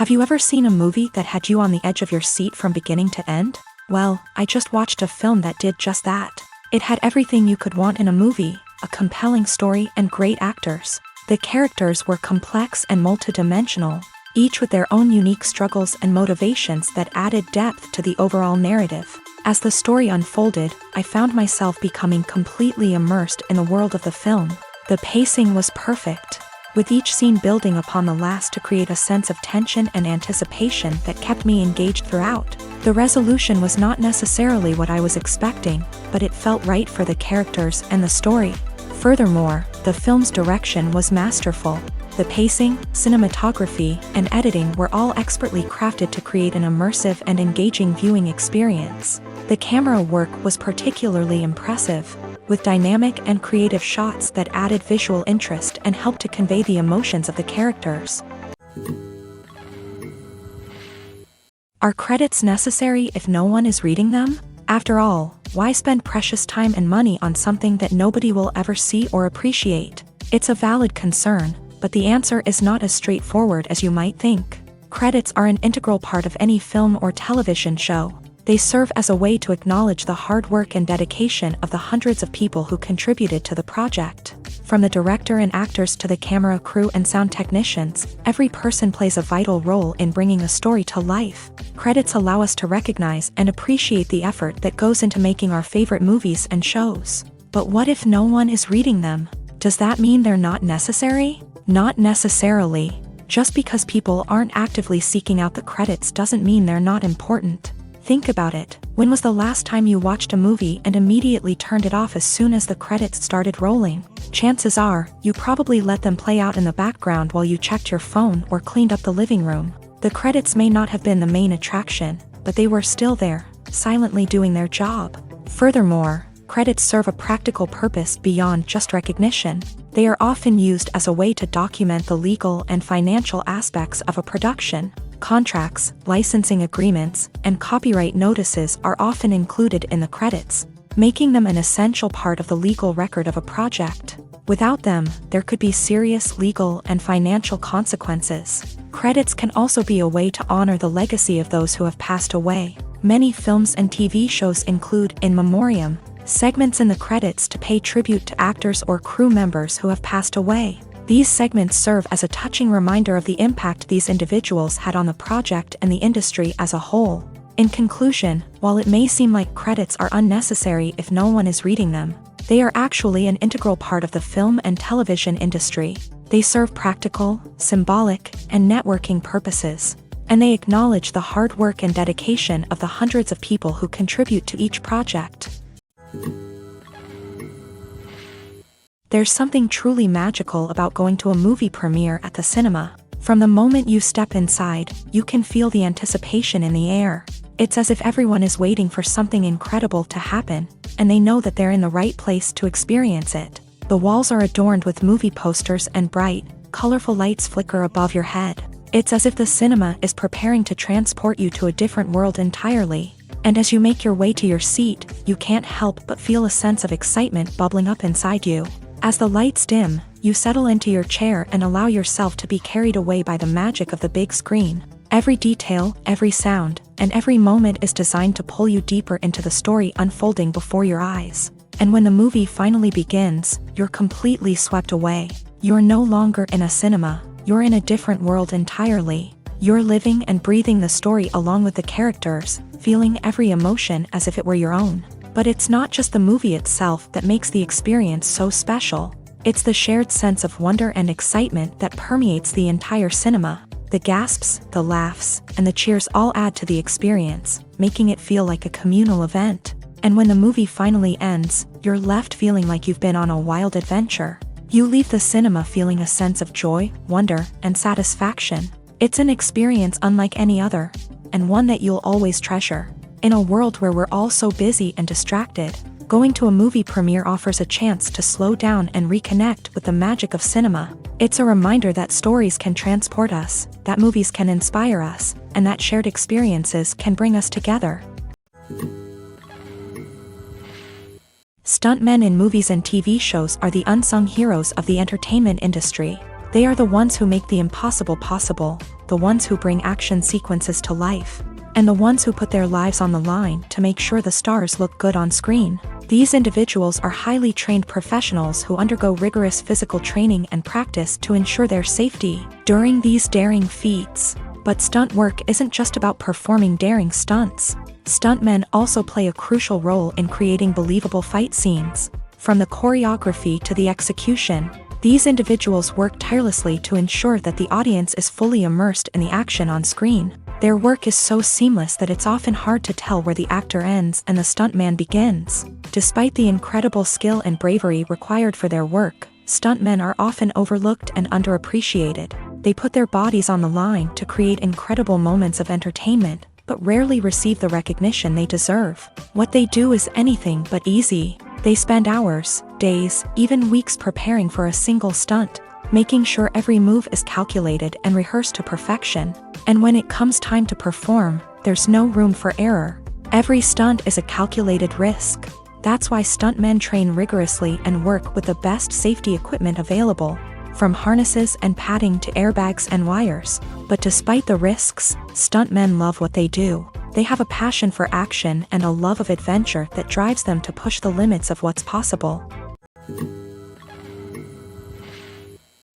Have you ever seen a movie that had you on the edge of your seat from beginning to end? Well, I just watched a film that did just that. It had everything you could want in a movie, a compelling story and great actors. The characters were complex and multidimensional, each with their own unique struggles and motivations that added depth to the overall narrative. As the story unfolded, I found myself becoming completely immersed in the world of the film. The pacing was perfect, with each scene building upon the last to create a sense of tension and anticipation that kept me engaged throughout. The resolution was not necessarily what I was expecting, but it felt right for the characters and the story. Furthermore, the film's direction was masterful. The pacing, cinematography, and editing were all expertly crafted to create an immersive and engaging viewing experience. The camera work was particularly impressive, with dynamic and creative shots that added visual interest and helped to convey the emotions of the characters. Are credits necessary if no one is reading them? After all, why spend precious time and money on something that nobody will ever see or appreciate? It's a valid concern, but the answer is not as straightforward as you might think. Credits are an integral part of any film or television show. They serve as a way to acknowledge the hard work and dedication of the hundreds of people who contributed to the project. From the director and actors to the camera crew and sound technicians, every person plays a vital role in bringing a story to life. Credits allow us to recognize and appreciate the effort that goes into making our favorite movies and shows. But what if no one is reading them? Does that mean they're not necessary? Not necessarily. Just because people aren't actively seeking out the credits doesn't mean they're not important. Think about it. When was the last time you watched a movie and immediately turned it off as soon as the credits started rolling? Chances are, you probably let them play out in the background while you checked your phone or cleaned up the living room. The credits may not have been the main attraction, but they were still there, silently doing their job. Furthermore, credits serve a practical purpose beyond just recognition. They are often used as a way to document the legal and financial aspects of a production. Contracts, licensing agreements, and copyright notices are often included in the credits, making them an essential part of the legal record of a project. Without them, there could be serious legal and financial consequences. Credits can also be a way to honor the legacy of those who have passed away. Many films and TV shows include in memoriam segments in the credits to pay tribute to actors or crew members who have passed away. These segments serve as a touching reminder of the impact these individuals had on the project and the industry as a whole. In conclusion, while it may seem like credits are unnecessary if no one is reading them, they are actually an integral part of the film and television industry. They serve practical, symbolic, and networking purposes, and they acknowledge the hard work and dedication of the hundreds of people who contribute to each project. There's something truly magical about going to a movie premiere at the cinema. From the moment you step inside, you can feel the anticipation in the air. It's as if everyone is waiting for something incredible to happen, and they know that they're in the right place to experience it. The walls are adorned with movie posters and bright, colorful lights flicker above your head. It's as if the cinema is preparing to transport you to a different world entirely. And as you make your way to your seat, you can't help but feel a sense of excitement bubbling up inside you. As the lights dim, you settle into your chair and allow yourself to be carried away by the magic of the big screen. Every detail, every sound, and every moment is designed to pull you deeper into the story unfolding before your eyes. And when the movie finally begins, you're completely swept away. You're no longer in a cinema, you're in a different world entirely. You're living and breathing the story along with the characters, feeling every emotion as if it were your own. But it's not just the movie itself that makes the experience so special. It's the shared sense of wonder and excitement that permeates the entire cinema. The gasps, the laughs, and the cheers all add to the experience, making it feel like a communal event. And when the movie finally ends, you're left feeling like you've been on a wild adventure. You leave the cinema feeling a sense of joy, wonder, and satisfaction. It's an experience unlike any other, and one that you'll always treasure. In a world where we're all so busy and distracted, going to a movie premiere offers a chance to slow down and reconnect with the magic of cinema. It's a reminder that stories can transport us, that movies can inspire us, and that shared experiences can bring us together. Stuntmen in movies and TV shows are the unsung heroes of the entertainment industry. They are the ones who make the impossible possible, the ones who bring action sequences to life, and the ones who put their lives on the line to make sure the stars look good on screen. These individuals are highly trained professionals who undergo rigorous physical training and practice to ensure their safety during these daring feats. But stunt work isn't just about performing daring stunts. Stuntmen also play a crucial role in creating believable fight scenes. From the choreography to the execution, these individuals work tirelessly to ensure that the audience is fully immersed in the action on screen. Their work is so seamless that it's often hard to tell where the actor ends and the stuntman begins. Despite the incredible skill and bravery required for their work, stuntmen are often overlooked and underappreciated. They put their bodies on the line to create incredible moments of entertainment, but rarely receive the recognition they deserve. What they do is anything but easy. They spend hours, days, even weeks preparing for a single stunt, making sure every move is calculated and rehearsed to perfection. And when it comes time to perform, there's no room for error. Every stunt is a calculated risk. That's why stuntmen train rigorously and work with the best safety equipment available, from harnesses and padding to airbags and wires. But despite the risks, stuntmen love what they do. They have a passion for action and a love of adventure that drives them to push the limits of what's possible.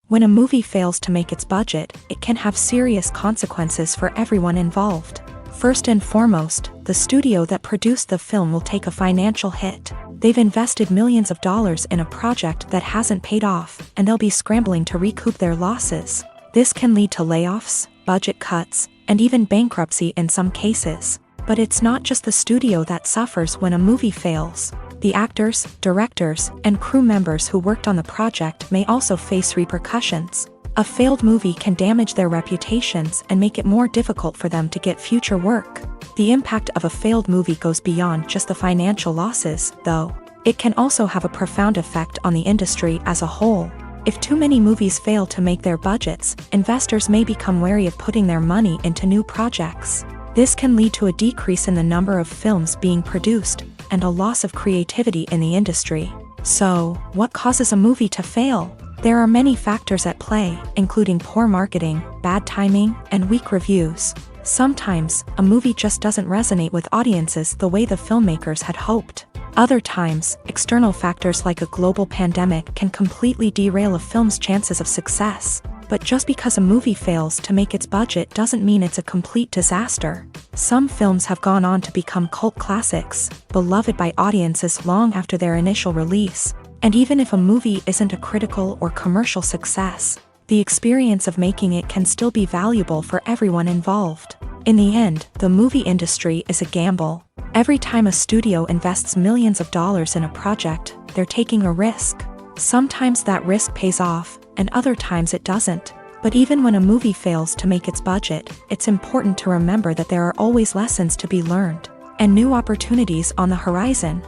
When a movie fails to make its budget, it can have serious consequences for everyone involved. First and foremost, the studio that produced the film will take a financial hit. They've invested millions of dollars in a project that hasn't paid off, and they'll be scrambling to recoup their losses. This can lead to layoffs, budget cuts, and even bankruptcy in some cases. But it's not just the studio that suffers when a movie fails. The actors, directors, and crew members who worked on the project may also face repercussions. A failed movie can damage their reputations and make it more difficult for them to get future work. The impact of a failed movie goes beyond just the financial losses, though. It can also have a profound effect on the industry as a whole. If too many movies fail to make their budgets, investors may become wary of putting their money into new projects. This can lead to a decrease in the number of films being produced, and a loss of creativity in the industry. So, what causes a movie to fail? There are many factors at play, including poor marketing, bad timing, and weak reviews. Sometimes, a movie just doesn't resonate with audiences the way the filmmakers had hoped. Other times, external factors like a global pandemic can completely derail a film's chances of success. But just because a movie fails to make its budget doesn't mean it's a complete disaster. Some films have gone on to become cult classics, beloved by audiences long after their initial release. And even if a movie isn't a critical or commercial success, the experience of making it can still be valuable for everyone involved. In the end, the movie industry is a gamble. Every time a studio invests millions of dollars in a project, they're taking a risk. Sometimes that risk pays off, and other times it doesn't. But even when a movie fails to make its budget, it's important to remember that there are always lessons to be learned, and new opportunities on the horizon.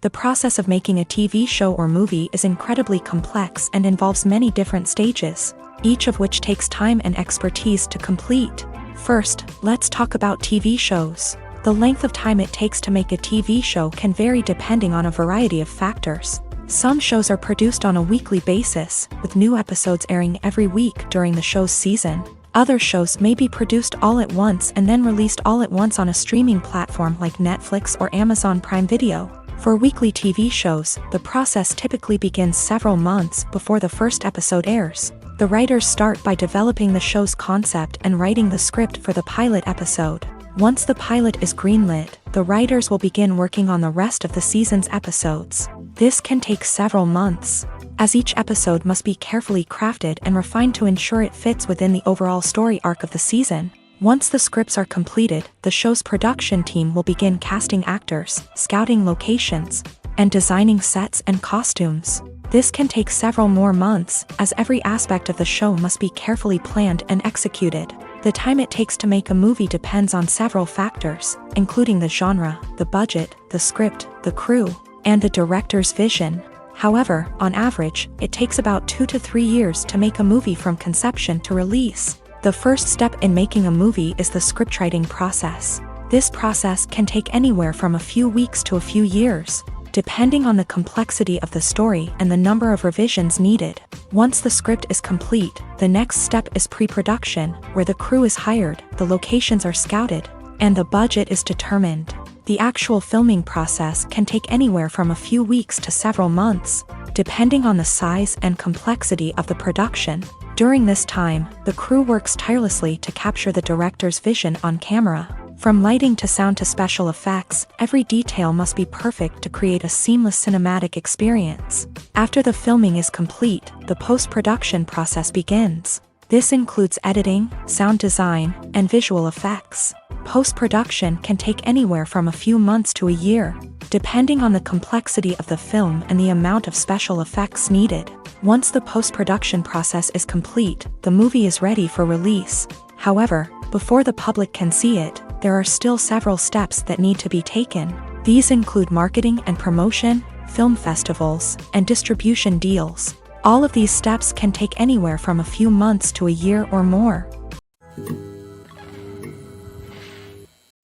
The process of making a TV show or movie is incredibly complex and involves many different stages, each of which takes time and expertise to complete. First, let's talk about TV shows. The length of time it takes to make a TV show can vary depending on a variety of factors. Some shows are produced on a weekly basis, with new episodes airing every week during the show's season. Other shows may be produced all at once and then released all at once on a streaming platform like Netflix or Amazon Prime Video. For weekly TV shows, the process typically begins several months before the first episode airs. The writers start by developing the show's concept and writing the script for the pilot episode. Once the pilot is greenlit, the writers will begin working on the rest of the season's episodes. This can take several months, as each episode must be carefully crafted and refined to ensure it fits within the overall story arc of the season. Once the scripts are completed, the show's production team will begin casting actors, scouting locations, and designing sets and costumes. This can take several more months, as every aspect of the show must be carefully planned and executed. The time it takes to make a movie depends on several factors, including the genre, the budget, the script, the crew, and the director's vision. However, on average, it takes about 2 to 3 years to make a movie from conception to release. The first step in making a movie is the scriptwriting process. This process can take anywhere from a few weeks to a few years. depending on the complexity of the story and the number of revisions needed. Once the script is complete, the next step is pre-production, where the crew is hired, the locations are scouted, and the budget is determined. The actual filming process can take anywhere from a few weeks to several months, depending on the size and complexity of the production. During this time, the crew works tirelessly to capture the director's vision on camera. From lighting to sound to special effects, every detail must be perfect to create a seamless cinematic experience. After the filming is complete, the post-production process begins. This includes editing, sound design, and visual effects. Post-production can take anywhere from a few months to a year, depending on the complexity of the film and the amount of special effects needed. Once the post-production process is complete, the movie is ready for release. However, before the public can see it, there are still several steps that need to be taken. These include marketing and promotion, film festivals, and distribution deals. All of these steps can take anywhere from a few months to a year or more.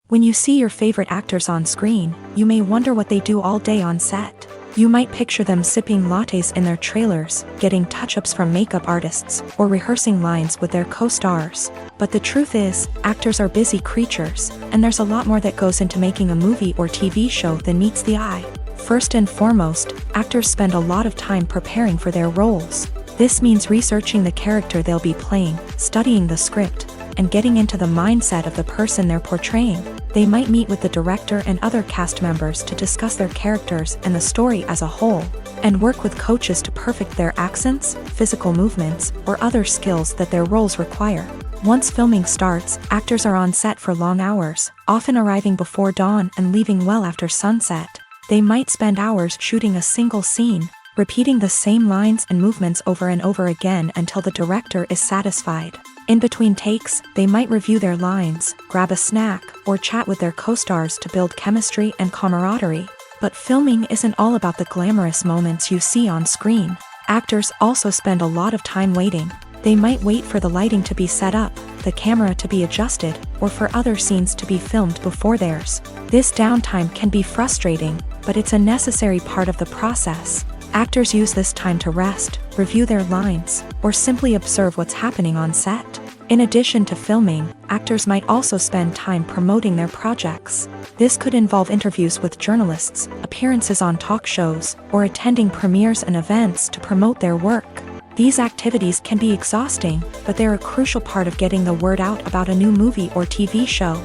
When you see your favorite actors on screen, you may wonder what they do all day on set. You might picture them sipping lattes in their trailers, getting touch-ups from makeup artists, or rehearsing lines with their co-stars. But the truth is, actors are busy creatures, and there's a lot more that goes into making a movie or TV show than meets the eye. First and foremost, actors spend a lot of time preparing for their roles. This means researching the character they'll be playing, studying the script, and getting into the mindset of the person they're portraying. They might meet with the director and other cast members to discuss their characters and the story as a whole, and work with coaches to perfect their accents, physical movements, or other skills that their roles require. Once filming starts, actors are on set for long hours, often arriving before dawn and leaving well after sunset. They might spend hours shooting a single scene, repeating the same lines and movements over and over again until the director is satisfied. In between takes, they might review their lines, grab a snack, or chat with their co-stars to build chemistry and camaraderie. But filming isn't all about the glamorous moments you see on screen. Actors also spend a lot of time waiting. They might wait for the lighting to be set up, the camera to be adjusted, or for other scenes to be filmed before theirs. This downtime can be frustrating, but it's a necessary part of the process. Actors use this time to rest, review their lines, or simply observe what's happening on set. In addition to filming, actors might also spend time promoting their projects. This could involve interviews with journalists, appearances on talk shows, or attending premieres and events to promote their work. These activities can be exhausting, but they're a crucial part of getting the word out about a new movie or TV show.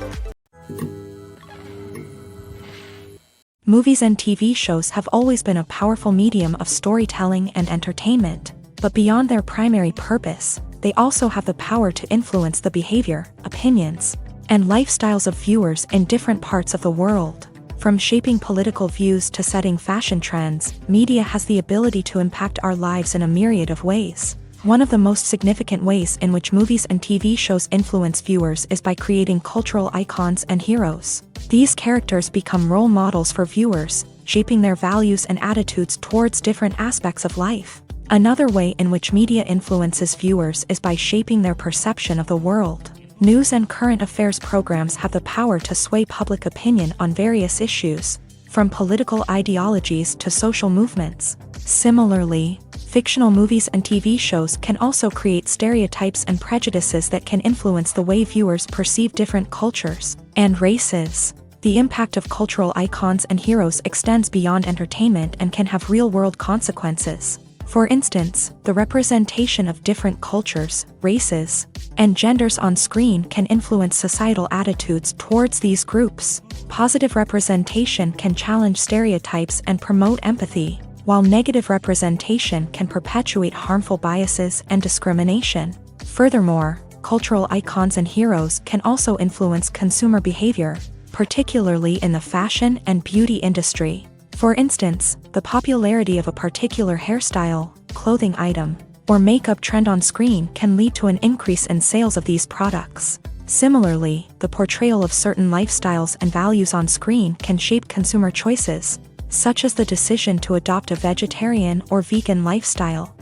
Movies and TV shows have always been a powerful medium of storytelling and entertainment, but beyond their primary purpose, they also have the power to influence the behavior, opinions, and lifestyles of viewers in different parts of the world. From shaping political views to setting fashion trends, media has the ability to impact our lives in a myriad of ways. One of the most significant ways in which movies and TV shows influence viewers is by creating cultural icons and heroes. These characters become role models for viewers, shaping their values and attitudes towards different aspects of life. Another way in which media influences viewers is by shaping their perception of the world. News and current affairs programs have the power to sway public opinion on various issues, from political ideologies to social movements. Similarly, fictional movies and TV shows can also create stereotypes and prejudices that can influence the way viewers perceive different cultures and races. The impact of cultural icons and heroes extends beyond entertainment and can have real-world consequences. For instance, the representation of different cultures, races, and genders on screen can influence societal attitudes towards these groups. Positive representation can challenge stereotypes and promote empathy, while negative representation can perpetuate harmful biases and discrimination. Furthermore, cultural icons and heroes can also influence consumer behavior, particularly in the fashion and beauty industry. For instance, the popularity of a particular hairstyle, clothing item, or makeup trend on screen can lead to an increase in sales of these products. Similarly, the portrayal of certain lifestyles and values on screen can shape consumer choices, such as the decision to adopt a vegetarian or vegan lifestyle.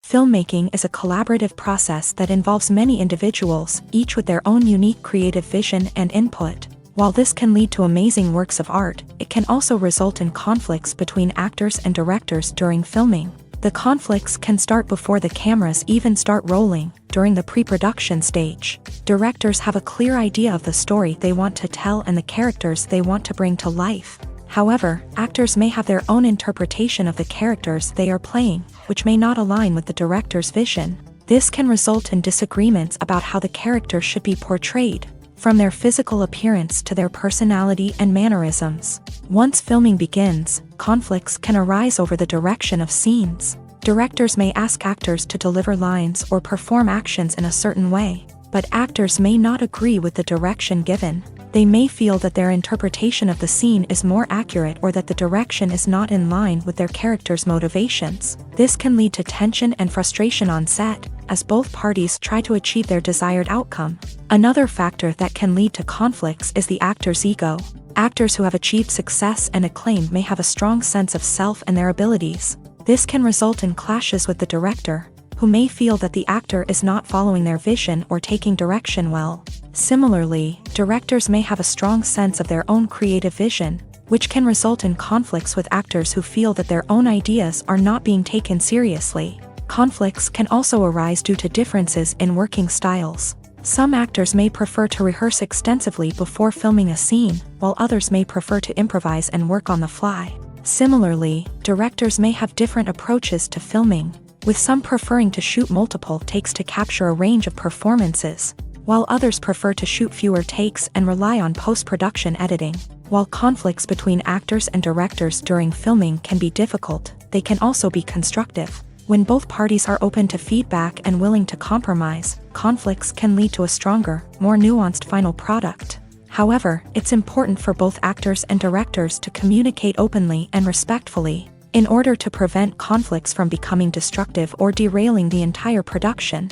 Filmmaking is a collaborative process that involves many individuals, each with their own unique creative vision and input. While this can lead to amazing works of art, it can also result in conflicts between actors and directors during filming. The conflicts can start before the cameras even start rolling, during the pre-production stage. Directors have a clear idea of the story they want to tell and the characters they want to bring to life. However, actors may have their own interpretation of the characters they are playing, which may not align with the director's vision. This can result in disagreements about how the character should be portrayed, from their physical appearance to their personality and mannerisms. Once filming begins, conflicts can arise over the direction of scenes. Directors may ask actors to deliver lines or perform actions in a certain way, but actors may not agree with the direction given. They may feel that their interpretation of the scene is more accurate or that the direction is not in line with their character's motivations. This can lead to tension and frustration on set, as both parties try to achieve their desired outcome. Another factor that can lead to conflicts is the actor's ego. Actors who have achieved success and acclaim may have a strong sense of self and their abilities. This can result in clashes with the director, who may feel that the actor is not following their vision or taking direction well. Similarly, directors may have a strong sense of their own creative vision, which can result in conflicts with actors who feel that their own ideas are not being taken seriously. Conflicts can also arise due to differences in working styles. Some actors may prefer to rehearse extensively before filming a scene, while others may prefer to improvise and work on the fly. Similarly, directors may have different approaches to filming, with some preferring to shoot multiple takes to capture a range of performances, while others prefer to shoot fewer takes and rely on post-production editing. While conflicts between actors and directors during filming can be difficult, they can also be constructive. When both parties are open to feedback and willing to compromise, conflicts can lead to a stronger, more nuanced final product. However, it's important for both actors and directors to communicate openly and respectfully, in order to prevent conflicts from becoming destructive or derailing the entire production.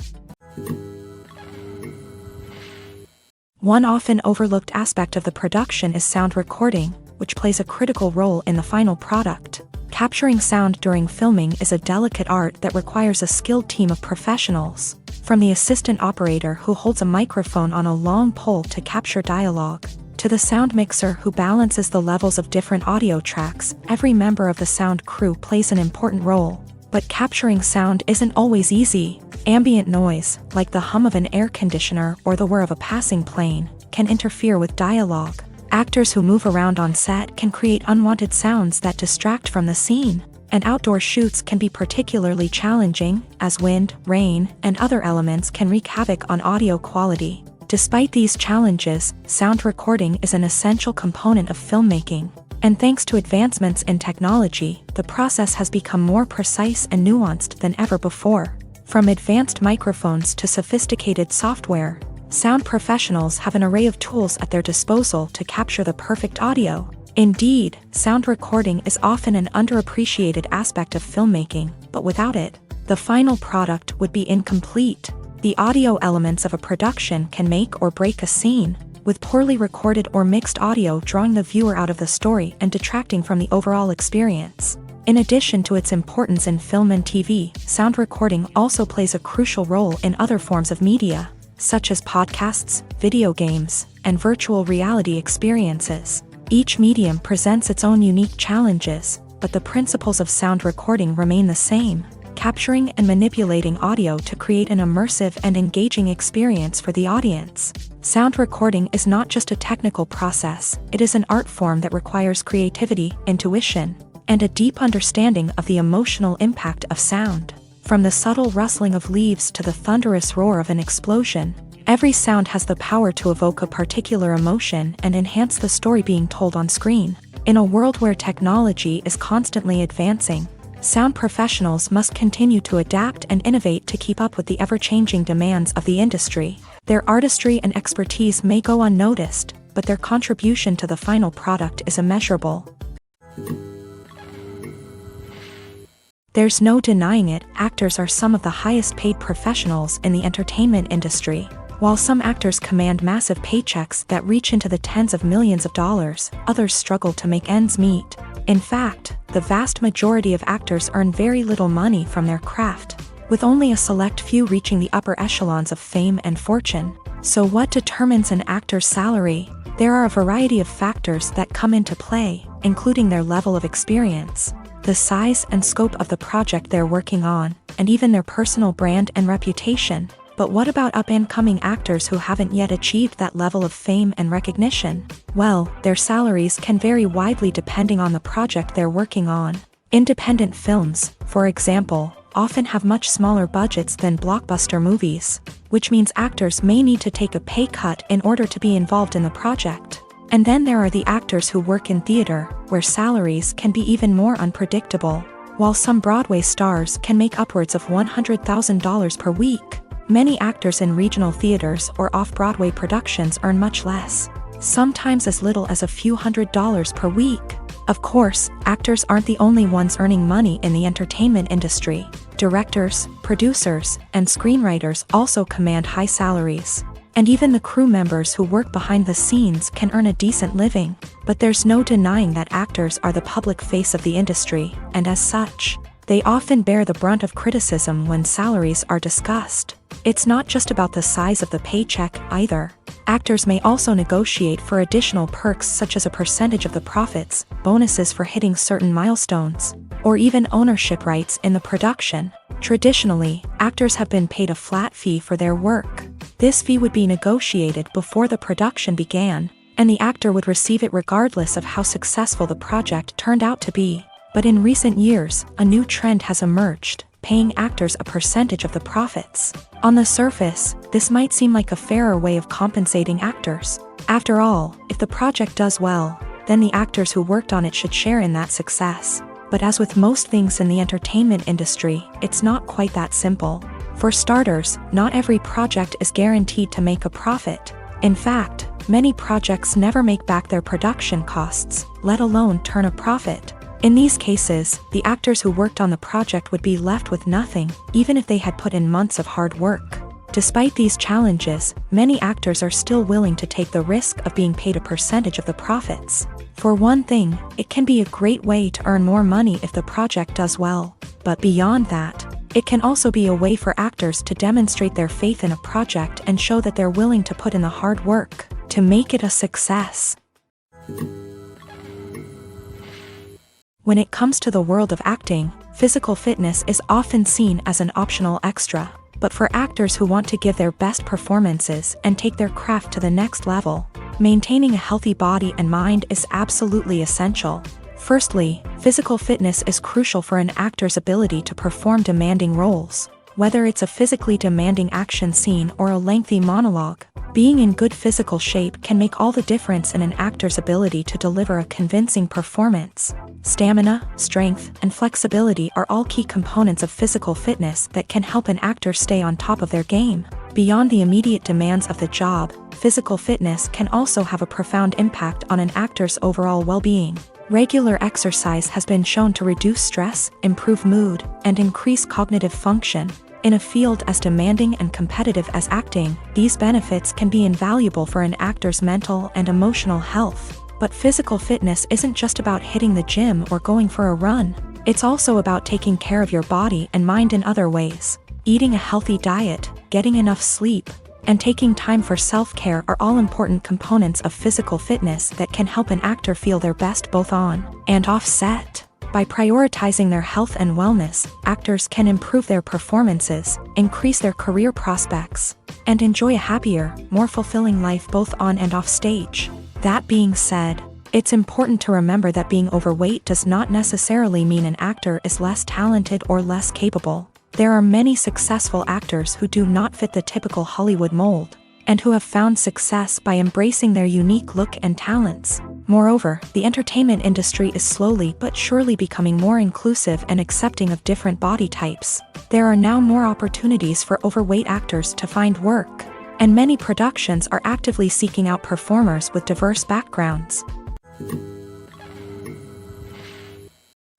One often overlooked aspect of the production is sound recording, which plays a critical role in the final product. Capturing sound during filming is a delicate art that requires a skilled team of professionals. From the assistant operator who holds a microphone on a long pole to capture dialogue, to the sound mixer who balances the levels of different audio tracks, every member of the sound crew plays an important role. But capturing sound isn't always easy. Ambient noise, like the hum of an air conditioner or the whir of a passing plane, can interfere with dialogue. Actors who move around on set can create unwanted sounds that distract from the scene, and outdoor shoots can be particularly challenging, as wind, rain, and other elements can wreak havoc on audio quality. Despite these challenges, sound recording is an essential component of filmmaking, and thanks to advancements in technology, the process has become more precise and nuanced than ever before. From advanced microphones to sophisticated software, sound professionals have an array of tools at their disposal to capture the perfect audio. Indeed, sound recording is often an underappreciated aspect of filmmaking, but without it, the final product would be incomplete. The audio elements of a production can make or break a scene, with poorly recorded or mixed audio drawing the viewer out of the story and detracting from the overall experience. In addition to its importance in film and TV, sound recording also plays a crucial role in other forms of media, such as podcasts, video games, and virtual reality experiences. Each medium presents its own unique challenges, but the principles of sound recording remain the same, capturing and manipulating audio to create an immersive and engaging experience for the audience. Sound recording is not just a technical process, it is an art form that requires creativity, intuition, and a deep understanding of the emotional impact of sound. From the subtle rustling of leaves to the thunderous roar of an explosion, every sound has the power to evoke a particular emotion and enhance the story being told on screen. In a world where technology is constantly advancing, sound professionals must continue to adapt and innovate to keep up with the ever-changing demands of the industry. Their artistry and expertise may go unnoticed, but their contribution to the final product is immeasurable. There's no denying it, actors are some of the highest paid professionals in the entertainment industry. While some actors command massive paychecks that reach into the tens of millions of dollars, others struggle to make ends meet. In fact, the vast majority of actors earn very little money from their craft, with only a select few reaching the upper echelons of fame and fortune. So what determines an actor's salary? There are a variety of factors that come into play, including their level of experience, the size and scope of the project they're working on, and even their personal brand and reputation. But what about up-and-coming actors who haven't yet achieved that level of fame and recognition? Well, their salaries can vary widely depending on the project they're working on. Independent films, for example, often have much smaller budgets than blockbuster movies, which means actors may need to take a pay cut in order to be involved in the project. And then there are the actors who work in theater, where salaries can be even more unpredictable. While some Broadway stars can make upwards of $100,000 per week, many actors in regional theaters or off-Broadway productions earn much less, sometimes as little as a few $100s per week. Of course, actors aren't the only ones earning money in the entertainment industry. Directors, producers, and screenwriters also command high salaries. And even the crew members who work behind the scenes can earn a decent living. But there's no denying that actors are the public face of the industry, and as such, they often bear the brunt of criticism when salaries are discussed. It's not just about the size of the paycheck either. Actors may also negotiate for additional perks such as a percentage of the profits, bonuses for hitting certain milestones, or even ownership rights in the production. Traditionally, actors have been paid a flat fee for their work. This fee would be negotiated before the production began, and the actor would receive it regardless of how successful the project turned out to be. But in recent years, a new trend has emerged, paying actors a percentage of the profits. On the surface, this might seem like a fairer way of compensating actors. After all, if the project does well, then the actors who worked on it should share in that success. But as with most things in the entertainment industry, it's not quite that simple. For starters, not every project is guaranteed to make a profit. In fact, many projects never make back their production costs, let alone turn a profit. In these cases, the actors who worked on the project would be left with nothing, even if they had put in months of hard work. Despite these challenges, many actors are still willing to take the risk of being paid a percentage of the profits. For one thing, it can be a great way to earn more money if the project does well. But beyond that, it can also be a way for actors to demonstrate their faith in a project and show that they're willing to put in the hard work to make it a success. When it comes to the world of acting, physical fitness is often seen as an optional extra. But for actors who want to give their best performances and take their craft to the next level, maintaining a healthy body and mind is absolutely essential. Firstly, physical fitness is crucial for an actor's ability to perform demanding roles. Whether it's a physically demanding action scene or a lengthy monologue, being in good physical shape can make all the difference in an actor's ability to deliver a convincing performance. Stamina, strength, and flexibility are all key components of physical fitness that can help an actor stay on top of their game. Beyond the immediate demands of the job, physical fitness can also have a profound impact on an actor's overall well-being. Regular exercise has been shown to reduce stress, improve mood, and increase cognitive function. In a field as demanding and competitive as acting, these benefits can be invaluable for an actor's mental and emotional health. But physical fitness isn't just about hitting the gym or going for a run. It's also about taking care of your body and mind in other ways. Eating a healthy diet, getting enough sleep, and taking time for self-care are all important components of physical fitness that can help an actor feel their best both on and off set. By prioritizing their health and wellness, actors can improve their performances, increase their career prospects, and enjoy a happier, more fulfilling life both on and off stage. That being said, it's important to remember that being overweight does not necessarily mean an actor is less talented or less capable. There are many successful actors who do not fit the typical Hollywood mold, and who have found success by embracing their unique look and talents. Moreover, the entertainment industry is slowly but surely becoming more inclusive and accepting of different body types. There are now more opportunities for overweight actors to find work, and many productions are actively seeking out performers with diverse backgrounds.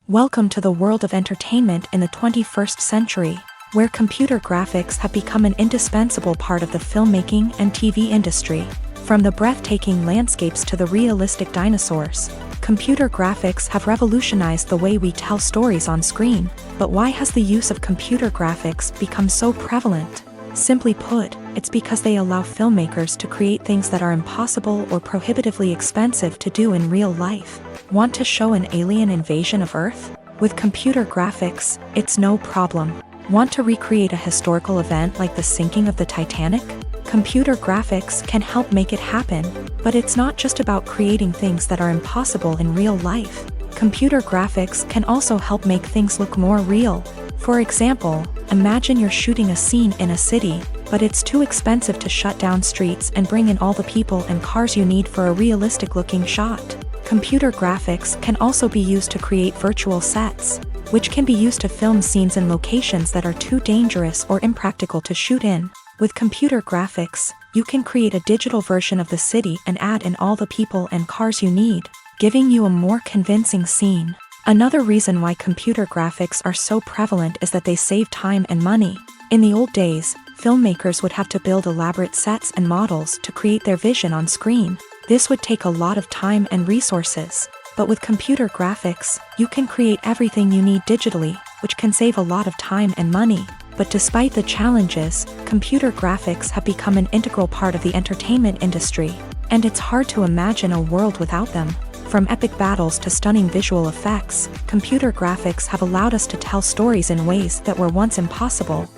Welcome to the world of entertainment in the 21st century, where computer graphics have become an indispensable part of the filmmaking and TV industry. From the breathtaking landscapes to the realistic dinosaurs, computer graphics have revolutionized the way we tell stories on screen. But why has the use of computer graphics become so prevalent? Simply put, it's because they allow filmmakers to create things that are impossible or prohibitively expensive to do in real life. Want to show an alien invasion of Earth? With computer graphics, it's no problem. Want to recreate a historical event like the sinking of the Titanic? Computer graphics can help make it happen, but it's not just about creating things that are impossible in real life. Computer graphics can also help make things look more real. For example, imagine you're shooting a scene in a city, but it's too expensive to shut down streets and bring in all the people and cars you need for a realistic-looking shot. Computer graphics can also be used to create virtual sets, which can be used to film scenes in locations that are too dangerous or impractical to shoot in. With computer graphics, you can create a digital version of the city and add in all the people and cars you need, giving you a more convincing scene. Another reason why computer graphics are so prevalent is that they save time and money. In the old days, filmmakers would have to build elaborate sets and models to create their vision on screen. This would take a lot of time and resources. But with computer graphics, you can create everything you need digitally, which can save a lot of time and money. But despite the challenges, computer graphics have become an integral part of the entertainment industry, and it's hard to imagine a world without them. From epic battles to stunning visual effects, computer graphics have allowed us to tell stories in ways that were once impossible.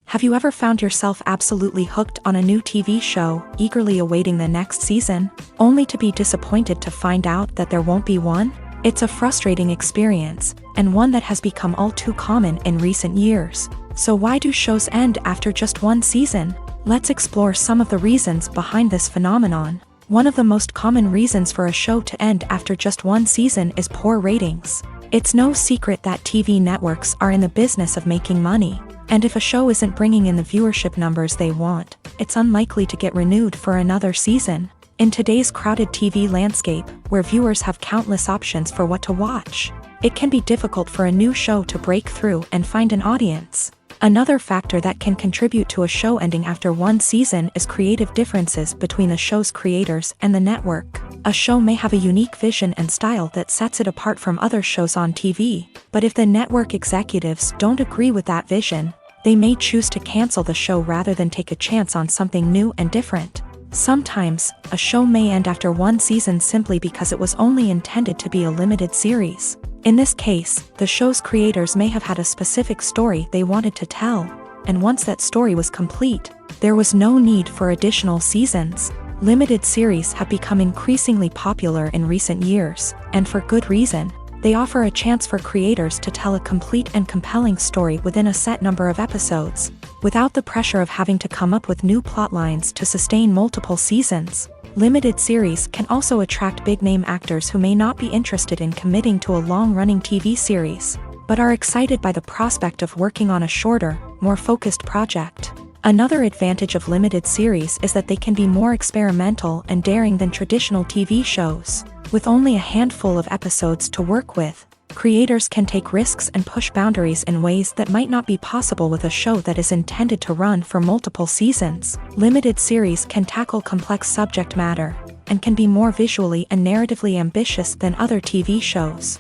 Have you ever found yourself absolutely hooked on a new TV show, eagerly awaiting the next season, only to be disappointed to find out that there won't be one? It's a frustrating experience, and one that has become all too common in recent years. So why do shows end after just one season? Let's explore some of the reasons behind this phenomenon. One of the most common reasons for a show to end after just one season is poor ratings. It's no secret that TV networks are in the business of making money, and if a show isn't bringing in the viewership numbers they want, it's unlikely to get renewed for another season. In today's crowded TV landscape, where viewers have countless options for what to watch, it can be difficult for a new show to break through and find an audience. Another factor that can contribute to a show ending after one season is creative differences between the show's creators and the network. A show may have a unique vision and style that sets it apart from other shows on TV, but if the network executives don't agree with that vision, they may choose to cancel the show rather than take a chance on something new and different. Sometimes, a show may end after one season simply because it was only intended to be a limited series. In this case, the show's creators may have had a specific story they wanted to tell, and once that story was complete, there was no need for additional seasons. Limited series have become increasingly popular in recent years, and for good reason. They offer a chance for creators to tell a complete and compelling story within a set number of episodes, without the pressure of having to come up with new plotlines to sustain multiple seasons. Limited series can also attract big-name actors who may not be interested in committing to a long-running TV series, but are excited by the prospect of working on a shorter, more focused project. Another advantage of limited series is that they can be more experimental and daring than traditional TV shows. With only a handful of episodes to work with, creators can take risks and push boundaries in ways that might not be possible with a show that is intended to run for multiple seasons. Limited series can tackle complex subject matter, and can be more visually and narratively ambitious than other TV shows.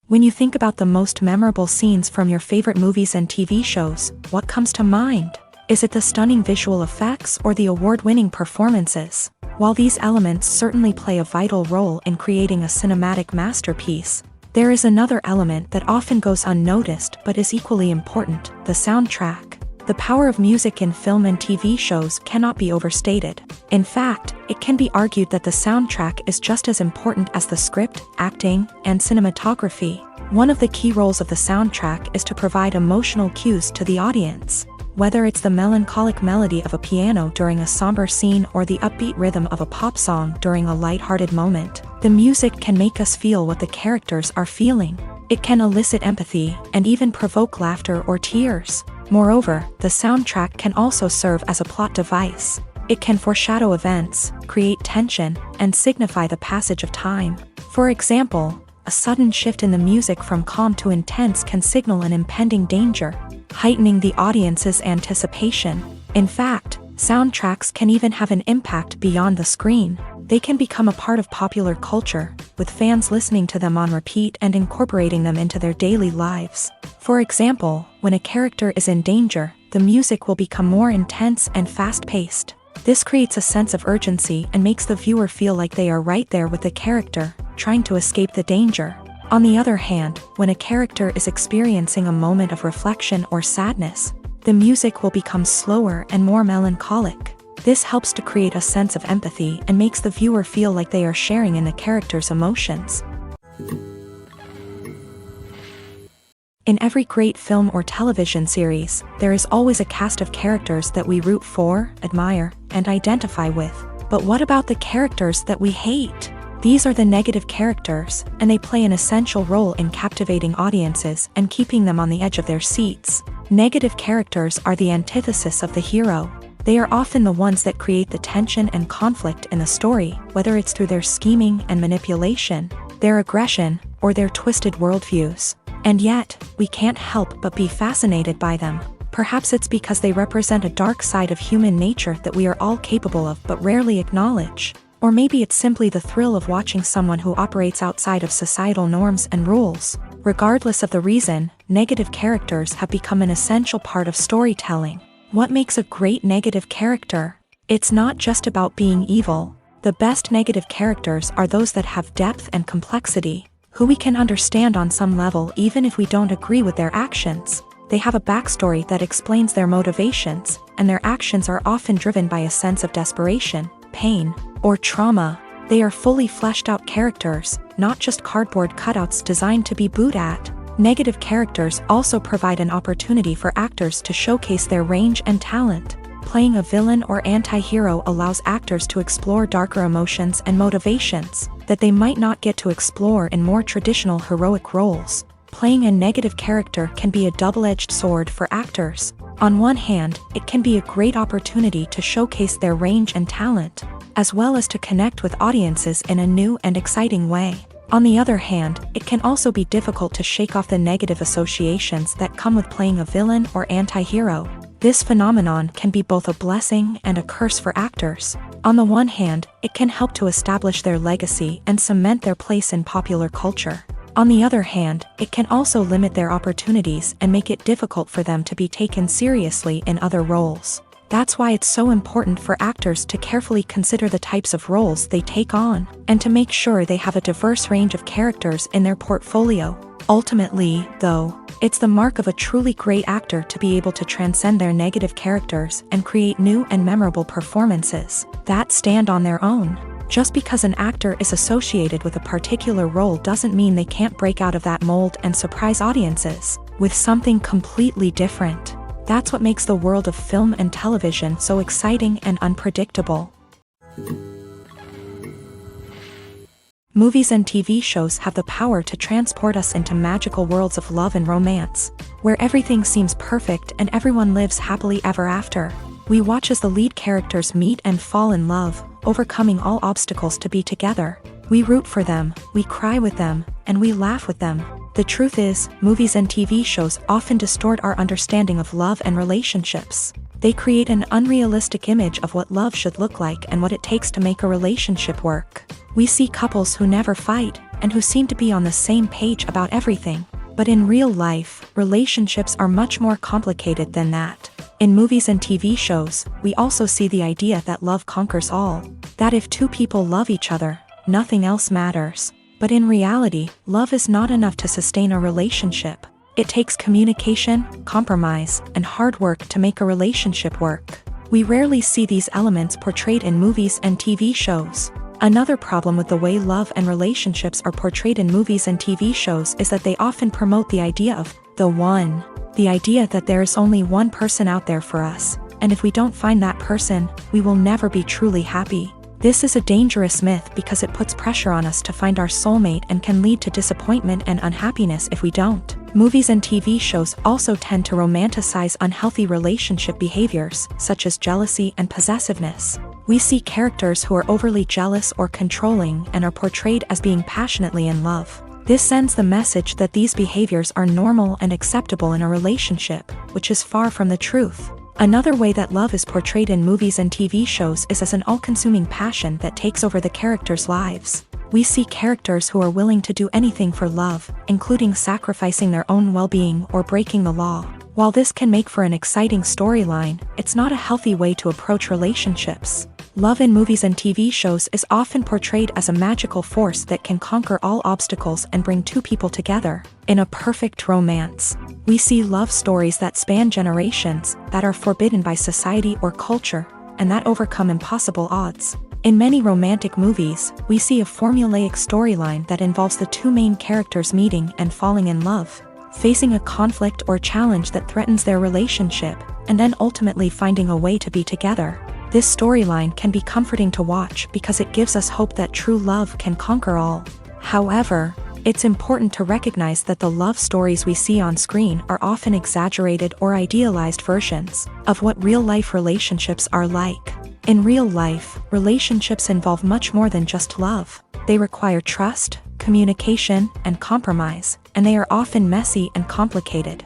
When you think about the most memorable scenes from your favorite movies and TV shows, what comes to mind? Is it the stunning visual effects or the award-winning performances? While these elements certainly play a vital role in creating a cinematic masterpiece, there is another element that often goes unnoticed but is equally important: the soundtrack. The power of music in film and TV shows cannot be overstated. In fact, it can be argued that the soundtrack is just as important as the script, acting, and cinematography. One of the key roles of the soundtrack is to provide emotional cues to the audience. Whether it's the melancholic melody of a piano during a somber scene or the upbeat rhythm of a pop song during a lighthearted moment, the music can make us feel what the characters are feeling. It can elicit empathy and even provoke laughter or tears. Moreover, the soundtrack can also serve as a plot device. It can foreshadow events, create tension, and signify the passage of time. For example, a sudden shift in the music from calm to intense can signal an impending danger, heightening the audience's anticipation. In fact, soundtracks can even have an impact beyond the screen. They can become a part of popular culture, with fans listening to them on repeat and incorporating them into their daily lives. For example, when a character is in danger, the music will become more intense and fast-paced. This creates a sense of urgency and makes the viewer feel like they are right there with the character, trying to escape the danger. On the other hand, when a character is experiencing a moment of reflection or sadness, the music will become slower and more melancholic. This helps to create a sense of empathy and makes the viewer feel like they are sharing in the character's emotions. In every great film or television series, there is always a cast of characters that we root for, admire, and identify with. But what about the characters that we hate? These are the negative characters, and they play an essential role in captivating audiences and keeping them on the edge of their seats. Negative characters are the antithesis of the hero. They are often the ones that create the tension and conflict in the story, whether it's through their scheming and manipulation, their aggression, or their twisted worldviews. And yet, we can't help but be fascinated by them. Perhaps it's because they represent a dark side of human nature that we are all capable of but rarely acknowledge. Or maybe it's simply the thrill of watching someone who operates outside of societal norms and rules. Regardless of the reason, negative characters have become an essential part of storytelling. What makes a great negative character? It's not just about being evil. The best negative characters are those that have depth and complexity, who we can understand on some level even if we don't agree with their actions. They have a backstory that explains their motivations, and their actions are often driven by a sense of desperation, pain, or trauma. They are fully fleshed out characters, not just cardboard cutouts designed to be booed at. Negative characters also provide an opportunity for actors to showcase their range and talent. Playing a villain or anti-hero allows actors to explore darker emotions and motivations that they might not get to explore in more traditional heroic roles. Playing a negative character can be a double-edged sword for actors. On one hand, it can be a great opportunity to showcase their range and talent, as well as to connect with audiences in a new and exciting way. On the other hand, it can also be difficult to shake off the negative associations that come with playing a villain or anti-hero. This phenomenon can be both a blessing and a curse for actors. On the one hand, it can help to establish their legacy and cement their place in popular culture. On the other hand, it can also limit their opportunities and make it difficult for them to be taken seriously in other roles. That's why it's so important for actors to carefully consider the types of roles they take on, and to make sure they have a diverse range of characters in their portfolio. Ultimately, though, it's the mark of a truly great actor to be able to transcend their negative characters and create new and memorable performances that stand on their own. Just because an actor is associated with a particular role doesn't mean they can't break out of that mold and surprise audiences with something completely different. That's what makes the world of film and television so exciting and unpredictable. Movies and TV shows have the power to transport us into magical worlds of love and romance, where everything seems perfect and everyone lives happily ever after. We watch as the lead characters meet and fall in love, overcoming all obstacles to be together. We root for them, we cry with them, and we laugh with them. The truth is, movies and TV shows often distort our understanding of love and relationships. They create an unrealistic image of what love should look like and what it takes to make a relationship work. We see couples who never fight, and who seem to be on the same page about everything. But in real life, relationships are much more complicated than that. In movies and TV shows, we also see the idea that love conquers all. That if two people love each other, nothing else matters. But in reality, love is not enough to sustain a relationship. It takes communication, compromise, and hard work to make a relationship work. We rarely see these elements portrayed in movies and TV shows. Another problem with the way love and relationships are portrayed in movies and TV shows is that they often promote the idea of the one. The idea that there is only one person out there for us, and if we don't find that person, we will never be truly happy. This is a dangerous myth because it puts pressure on us to find our soulmate and can lead to disappointment and unhappiness if we don't. Movies and TV shows also tend to romanticize unhealthy relationship behaviors, such as jealousy and possessiveness. We see characters who are overly jealous or controlling and are portrayed as being passionately in love. This sends the message that these behaviors are normal and acceptable in a relationship, which is far from the truth. Another way that love is portrayed in movies and TV shows is as an all-consuming passion that takes over the characters' lives. We see characters who are willing to do anything for love, including sacrificing their own well-being or breaking the law. While this can make for an exciting storyline, it's not a healthy way to approach relationships. Love in movies and TV shows is often portrayed as a magical force that can conquer all obstacles and bring two people together in a perfect romance. We see love stories that span generations, that are forbidden by society or culture, and that overcome impossible odds. In many romantic movies, we see a formulaic storyline that involves the two main characters meeting and falling in love, facing a conflict or challenge that threatens their relationship, and then ultimately finding a way to be together. This storyline can be comforting to watch because it gives us hope that true love can conquer all. However, it's important to recognize that the love stories we see on screen are often exaggerated or idealized versions of what real-life relationships are like. In real life, relationships involve much more than just love. They require trust, communication, and compromise, and they are often messy and complicated.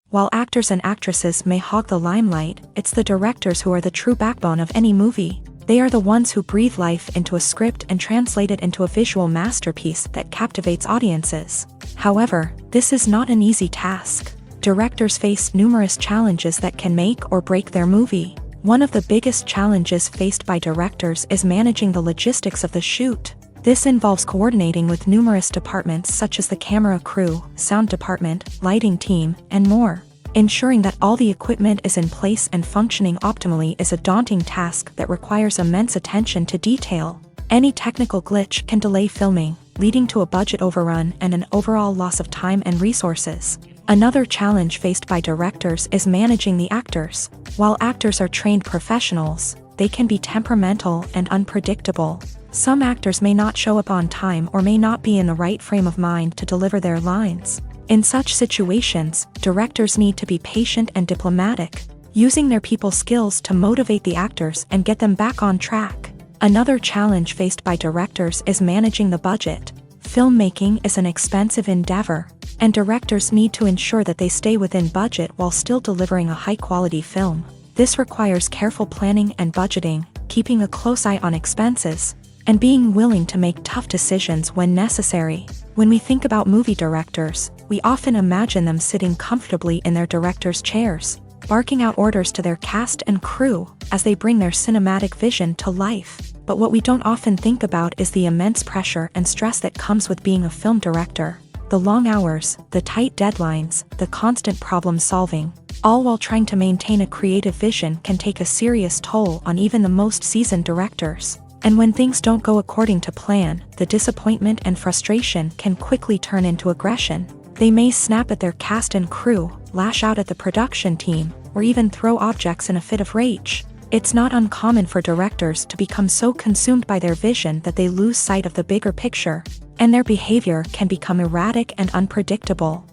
While actors and actresses may hog the limelight, it's the directors who are the true backbone of any movie. They are the ones who breathe life into a script and translate it into a visual masterpiece that captivates audiences. However, this is not an easy task. Directors face numerous challenges that can make or break their movie. One of the biggest challenges faced by directors is managing the logistics of the shoot. This involves coordinating with numerous departments such as the camera crew, sound department, lighting team, and more. Ensuring that all the equipment is in place and functioning optimally is a daunting task that requires immense attention to detail. Any technical glitch can delay filming, leading to a budget overrun and an overall loss of time and resources. Another challenge faced by directors is managing the actors. While actors are trained professionals, they can be temperamental and unpredictable. Some actors may not show up on time or may not be in the right frame of mind to deliver their lines. In such situations, directors need to be patient and diplomatic, using their people skills to motivate the actors and get them back on track. Another challenge faced by directors is managing the budget. Filmmaking is an expensive endeavor, and directors need to ensure that they stay within budget while still delivering a high-quality film. This requires careful planning and budgeting, keeping a close eye on expenses, and being willing to make tough decisions when necessary. When we think about movie directors, we often imagine them sitting comfortably in their director's chairs, barking out orders to their cast and crew as they bring their cinematic vision to life. But what we don't often think about is the immense pressure and stress that comes with being a film director. The long hours, the tight deadlines, the constant problem solving, all while trying to maintain a creative vision can take a serious toll on even the most seasoned directors. And when things don't go according to plan, the disappointment and frustration can quickly turn into aggression. They may snap at their cast and crew, lash out at the production team, or even throw objects in a fit of rage. It's not uncommon for directors to become so consumed by their vision that they lose sight of the bigger picture, and their behavior can become erratic and unpredictable.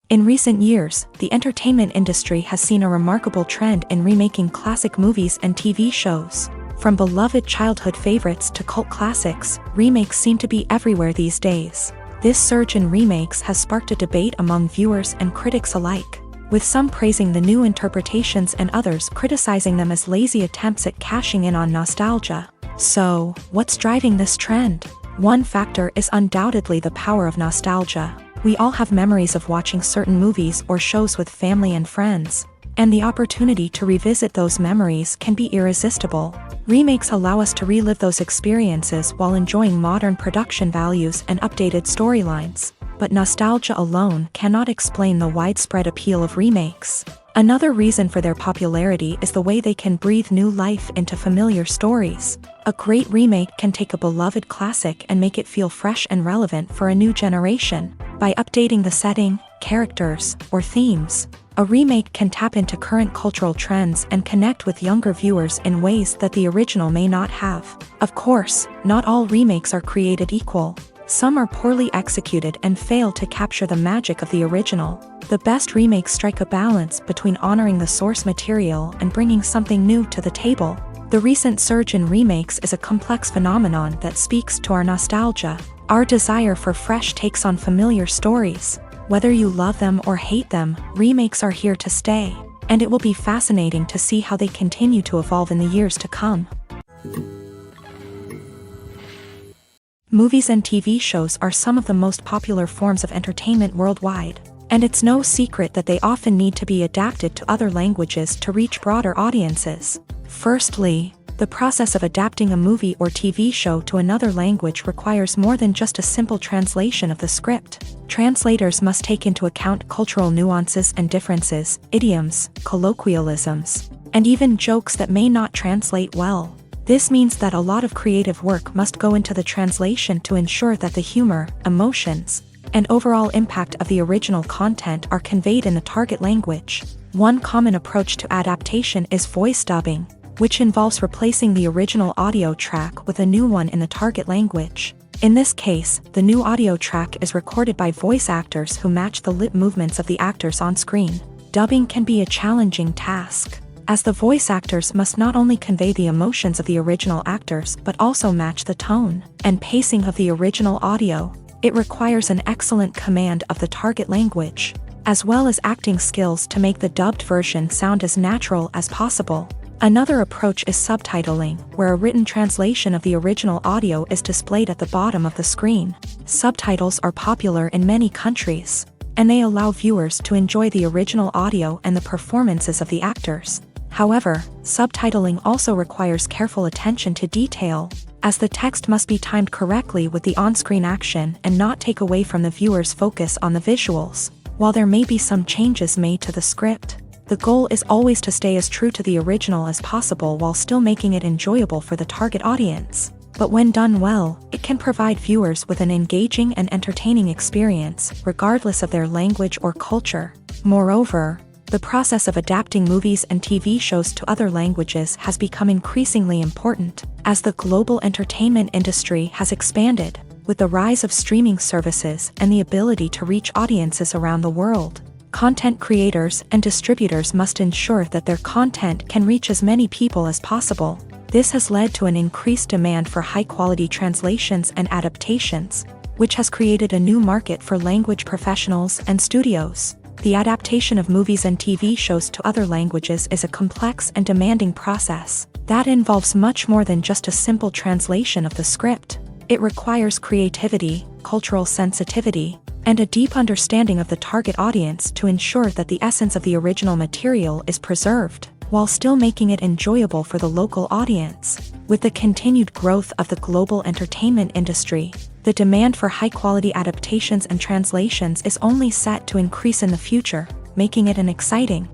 In recent years, the entertainment industry has seen a remarkable trend in remaking classic movies and TV shows. From beloved childhood favorites to cult classics, remakes seem to be everywhere these days. This surge in remakes has sparked a debate among viewers and critics alike, with some praising the new interpretations and others criticizing them as lazy attempts at cashing in on nostalgia. So, what's driving this trend? One factor is undoubtedly the power of nostalgia. We all have memories of watching certain movies or shows with family and friends, and the opportunity to revisit those memories can be irresistible. Remakes allow us to relive those experiences while enjoying modern production values and updated storylines. But nostalgia alone cannot explain the widespread appeal of remakes. Another reason for their popularity is the way they can breathe new life into familiar stories. A great remake can take a beloved classic and make it feel fresh and relevant for a new generation. By updating the setting, characters, or themes, a remake can tap into current cultural trends and connect with younger viewers in ways that the original may not have. Of course, not all remakes are created equal. Some are poorly executed and fail to capture the magic of the original. The best remakes strike a balance between honoring the source material and bringing something new to the table. The recent surge in remakes is a complex phenomenon that speaks to our nostalgia. Our desire for fresh takes on familiar stories. Whether you love them or hate them, remakes are here to stay, and it will be fascinating to see how they continue to evolve in the years to come. Movies and TV shows are some of the most popular forms of entertainment worldwide, and it's no secret that they often need to be adapted to other languages to reach broader audiences. Firstly, the process of adapting a movie or TV show to another language requires more than just a simple translation of the script. Translators must take into account cultural nuances and differences, idioms, colloquialisms, and even jokes that may not translate well. This means that a lot of creative work must go into the translation to ensure that the humor, emotions, and overall impact of the original content are conveyed in the target language. One common approach to adaptation is voice dubbing, which involves replacing the original audio track with a new one in the target language. In this case, the new audio track is recorded by voice actors who match the lip movements of the actors on screen. Dubbing can be a challenging task, as the voice actors must not only convey the emotions of the original actors but also match the tone and pacing of the original audio. It requires an excellent command of the target language, as well as acting skills to make the dubbed version sound as natural as possible. Another approach is subtitling, where a written translation of the original audio is displayed at the bottom of the screen. Subtitles are popular in many countries, and they allow viewers to enjoy the original audio and the performances of the actors. However, subtitling also requires careful attention to detail, as the text must be timed correctly with the on-screen action and not take away from the viewer's focus on the visuals. While there may be some changes made to the script, the goal is always to stay as true to the original as possible while still making it enjoyable for the target audience. But when done well, it can provide viewers with an engaging and entertaining experience, regardless of their language or culture. Moreover, the process of adapting movies and TV shows to other languages has become increasingly important, as the global entertainment industry has expanded, with the rise of streaming services and the ability to reach audiences around the world. Content creators and distributors must ensure that their content can reach as many people as possible. This has led to an increased demand for high-quality translations and adaptations, which has created a new market for language professionals and studios. The adaptation of movies and TV shows to other languages is a complex and demanding process that involves much more than just a simple translation of the script. It requires creativity, cultural sensitivity, and a deep understanding of the target audience to ensure that the essence of the original material is preserved, while still making it enjoyable for the local audience. With the continued growth of the global entertainment industry, the demand for high-quality adaptations and translations is only set to increase in the future, making it an exciting.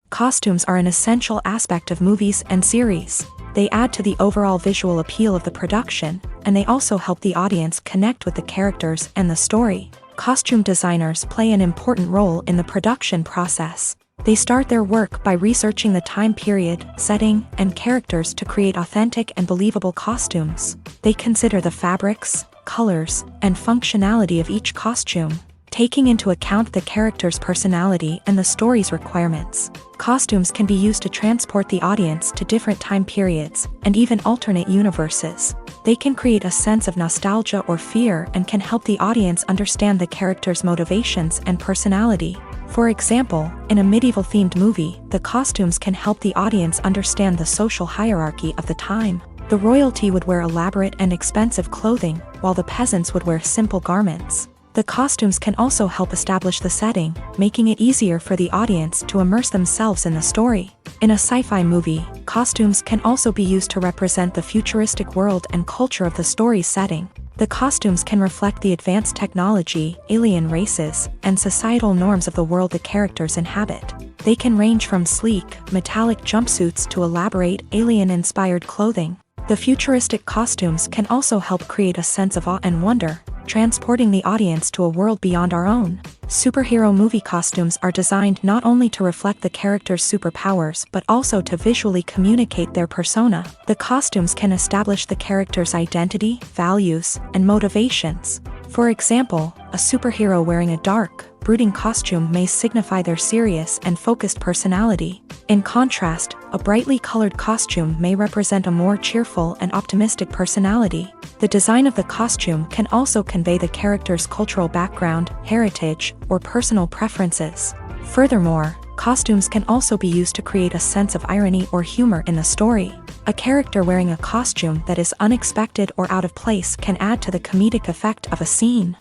Costumes are an essential aspect of movies and series. They add to the overall visual appeal of the production, and they also help the audience connect with the characters and the story. Costume designers play an important role in the production process. They start their work by researching the time period, setting, and characters to create authentic and believable costumes. They consider the fabrics, colors, and functionality of each costume, taking into account the character's personality and the story's requirements. Costumes can be used to transport the audience to different time periods and even alternate universes. They can create a sense of nostalgia or fear and can help the audience understand the character's motivations and personality. For example, in a medieval-themed movie, the costumes can help the audience understand the social hierarchy of the time. The royalty would wear elaborate and expensive clothing, while the peasants would wear simple garments. The costumes can also help establish the setting, making it easier for the audience to immerse themselves in the story. In a sci-fi movie, costumes can also be used to represent the futuristic world and culture of the story's setting. The costumes can reflect the advanced technology, alien races, and societal norms of the world the characters inhabit. They can range from sleek, metallic jumpsuits to elaborate, alien-inspired clothing. The futuristic costumes can also help create a sense of awe and wonder, transporting the audience to a world beyond our own. Superhero movie costumes are designed not only to reflect the character's superpowers but also to visually communicate their persona. The costumes can establish the character's identity, values, and motivations, For example, a superhero wearing a dark, brooding costume may signify their serious and focused personality. In contrast, a brightly colored costume may represent a more cheerful and optimistic personality. The design of the costume can also convey the character's cultural background, heritage, or personal preferences. Furthermore, costumes can also be used to create a sense of irony or humor in the story. A character wearing a costume that is unexpected or out of place can add to the comedic effect of a scene.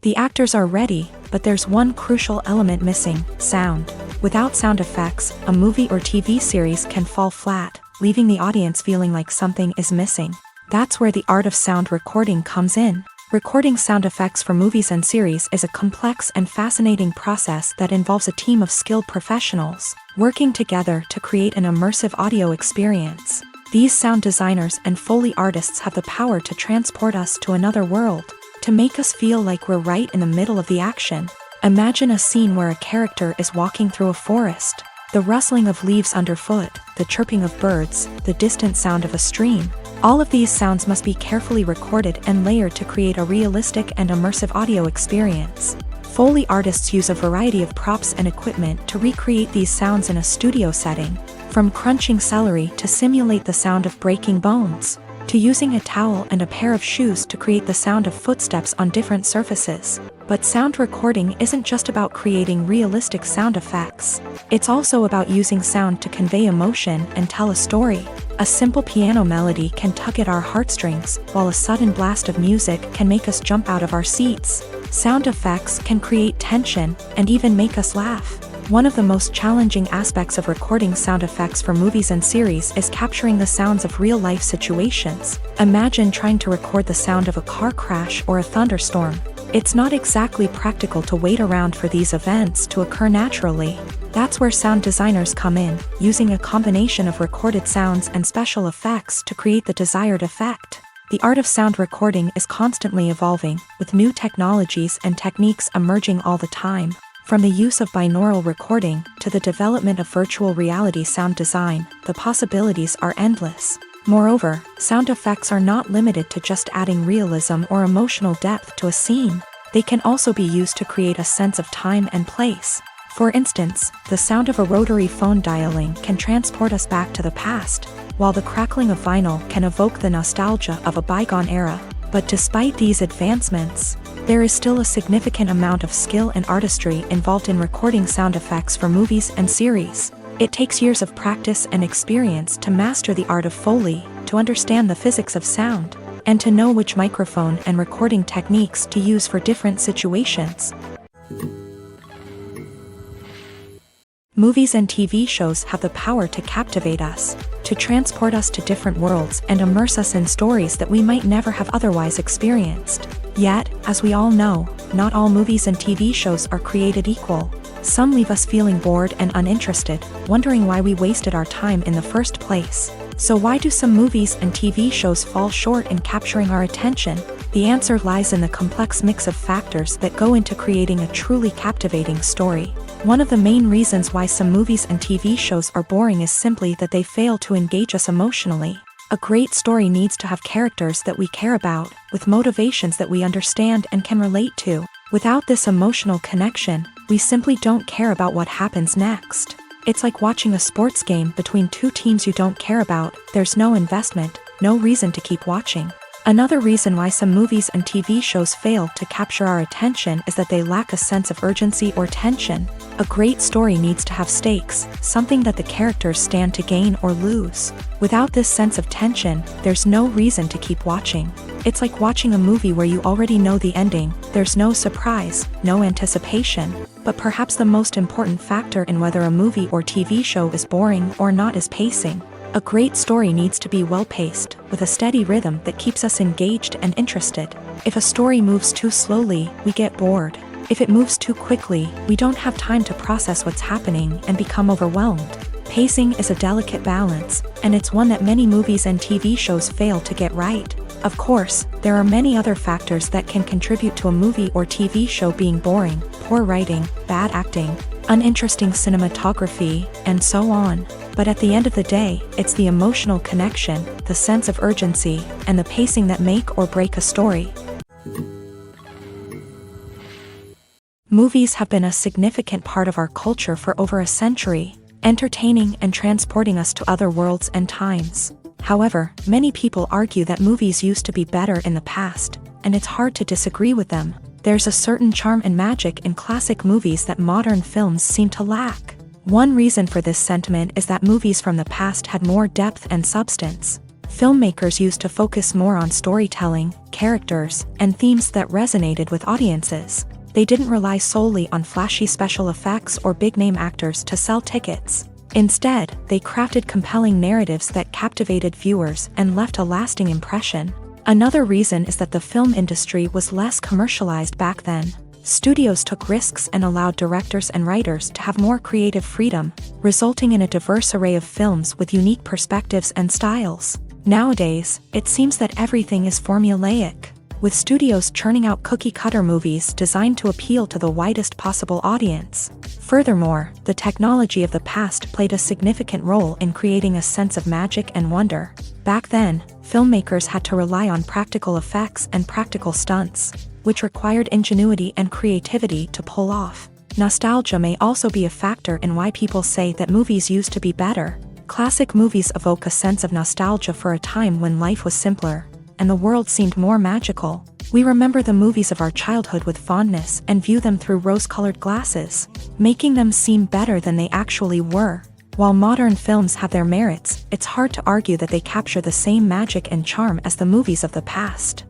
The actors are ready, but there's one crucial element missing: sound. Without sound effects, a movie or TV series can fall flat, leaving the audience feeling like something is missing. That's where the art of sound recording comes in. Recording sound effects for movies and series is a complex and fascinating process that involves a team of skilled professionals working together to create an immersive audio experience. These sound designers and Foley artists have the power to transport us to another world, to make us feel like we're right in the middle of the action. Imagine a scene where a character is walking through a forest. The rustling of leaves underfoot, the chirping of birds, the distant sound of a stream. All of these sounds must be carefully recorded and layered to create a realistic and immersive audio experience. Foley artists use a variety of props and equipment to recreate these sounds in a studio setting, from crunching celery to simulate the sound of breaking bones, to using a towel and a pair of shoes to create the sound of footsteps on different surfaces. But sound recording isn't just about creating realistic sound effects. It's also about using sound to convey emotion and tell a story. A simple piano melody can tug at our heartstrings, while a sudden blast of music can make us jump out of our seats. Sound effects can create tension and even make us laugh. One of the most challenging aspects of recording sound effects for movies and series is capturing the sounds of real-life situations. Imagine trying to record the sound of a car crash or a thunderstorm. It's not exactly practical to wait around for these events to occur naturally. That's where sound designers come in, using a combination of recorded sounds and special effects to create the desired effect. The art of sound recording is constantly evolving, with new technologies and techniques emerging all the time. From the use of binaural recording to the development of virtual reality sound design, the possibilities are endless. Moreover, sound effects are not limited to just adding realism or emotional depth to a scene. They can also be used to create a sense of time and place. For instance, the sound of a rotary phone dialing can transport us back to the past, while the crackling of vinyl can evoke the nostalgia of a bygone era. But despite these advancements, there is still a significant amount of skill and artistry involved in recording sound effects for movies and series. It takes years of practice and experience to master the art of Foley, to understand the physics of sound, and to know which microphone and recording techniques to use for different situations. Movies and TV shows have the power to captivate us, to transport us to different worlds and immerse us in stories that we might never have otherwise experienced. Yet, as we all know, not all movies and TV shows are created equal. Some leave us feeling bored and uninterested, wondering why we wasted our time in the first place. So why do some movies and TV shows fall short in capturing our attention? The answer lies in the complex mix of factors that go into creating a truly captivating story. One of the main reasons why some movies and TV shows are boring is simply that they fail to engage us emotionally. A great story needs to have characters that we care about, with motivations that we understand and can relate to. Without this emotional connection, we simply don't care about what happens next. It's like watching a sports game between two teams you don't care about. There's no investment, no reason to keep watching. Another reason why some movies and TV shows fail to capture our attention is that they lack a sense of urgency or tension. A great story needs to have stakes, something that the characters stand to gain or lose. Without this sense of tension, there's no reason to keep watching. It's like watching a movie where you already know the ending. There's no surprise, no anticipation. But perhaps the most important factor in whether a movie or TV show is boring or not is pacing. A great story needs to be well-paced, with a steady rhythm that keeps us engaged and interested. If a story moves too slowly, we get bored. If it moves too quickly, we don't have time to process what's happening and become overwhelmed. Pacing is a delicate balance, and it's one that many movies and TV shows fail to get right. Of course, there are many other factors that can contribute to a movie or TV show being boring. poor writing, bad acting, uninteresting cinematography, and so on. But at the end of the day, it's the emotional connection, the sense of urgency, and the pacing that make or break a story. Movies have been a significant part of our culture for over a century, entertaining and transporting us to other worlds and times. However, many people argue that movies used to be better in the past, and it's hard to disagree with them. There's a certain charm and magic in classic movies that modern films seem to lack. One reason for this sentiment is that movies from the past had more depth and substance. Filmmakers used to focus more on storytelling, characters, and themes that resonated with audiences. They didn't rely solely on flashy special effects or big-name actors to sell tickets. Instead, they crafted compelling narratives that captivated viewers and left a lasting impression. Another reason is that the film industry was less commercialized back then. Studios took risks and allowed directors and writers to have more creative freedom, resulting in a diverse array of films with unique perspectives and styles. Nowadays, it seems that everything is formulaic, with studios churning out cookie-cutter movies designed to appeal to the widest possible audience. Furthermore, the technology of the past played a significant role in creating a sense of magic and wonder. Back then, filmmakers had to rely on practical effects and practical stunts, which required ingenuity and creativity to pull off. Nostalgia may also be a factor in why people say that movies used to be better. Classic movies evoke a sense of nostalgia for a time when life was simpler, and the world seemed more magical. We remember the movies of our childhood with fondness and view them through rose-colored glasses, making them seem better than they actually were. While modern films have their merits, it's hard to argue that they capture the same magic and charm as the movies of the past.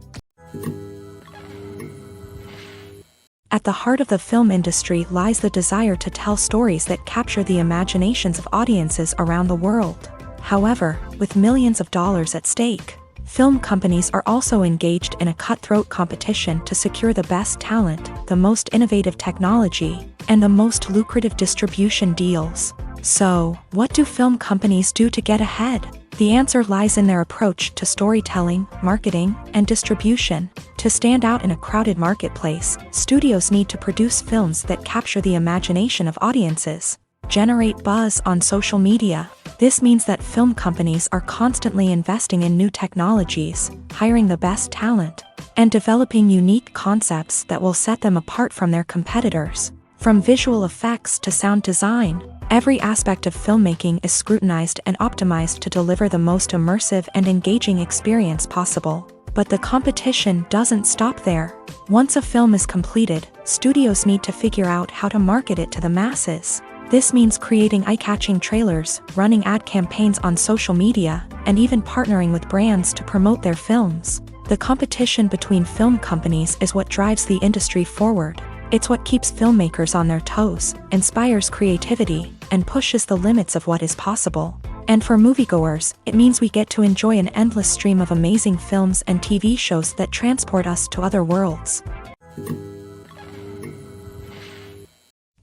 At the heart of the film industry lies the desire to tell stories that capture the imaginations of audiences around the world. However, with millions of dollars at stake, film companies are also engaged in a cutthroat competition to secure the best talent, the most innovative technology, and the most lucrative distribution deals. So, what do film companies do to get ahead? The answer lies in their approach to storytelling, marketing, and distribution. To stand out in a crowded marketplace, studios need to produce films that capture the imagination of audiences, generate buzz on social media. This means that film companies are constantly investing in new technologies, hiring the best talent, and developing unique concepts that will set them apart from their competitors. From visual effects to sound design, every aspect of filmmaking is scrutinized and optimized to deliver the most immersive and engaging experience possible. But the competition doesn't stop there. Once a film is completed, studios need to figure out how to market it to the masses. This means creating eye-catching trailers, running ad campaigns on social media, and even partnering with brands to promote their films. The competition between film companies is what drives the industry forward. It's what keeps filmmakers on their toes, inspires creativity, and pushes the limits of what is possible. And for moviegoers, it means we get to enjoy an endless stream of amazing films and TV shows that transport us to other worlds.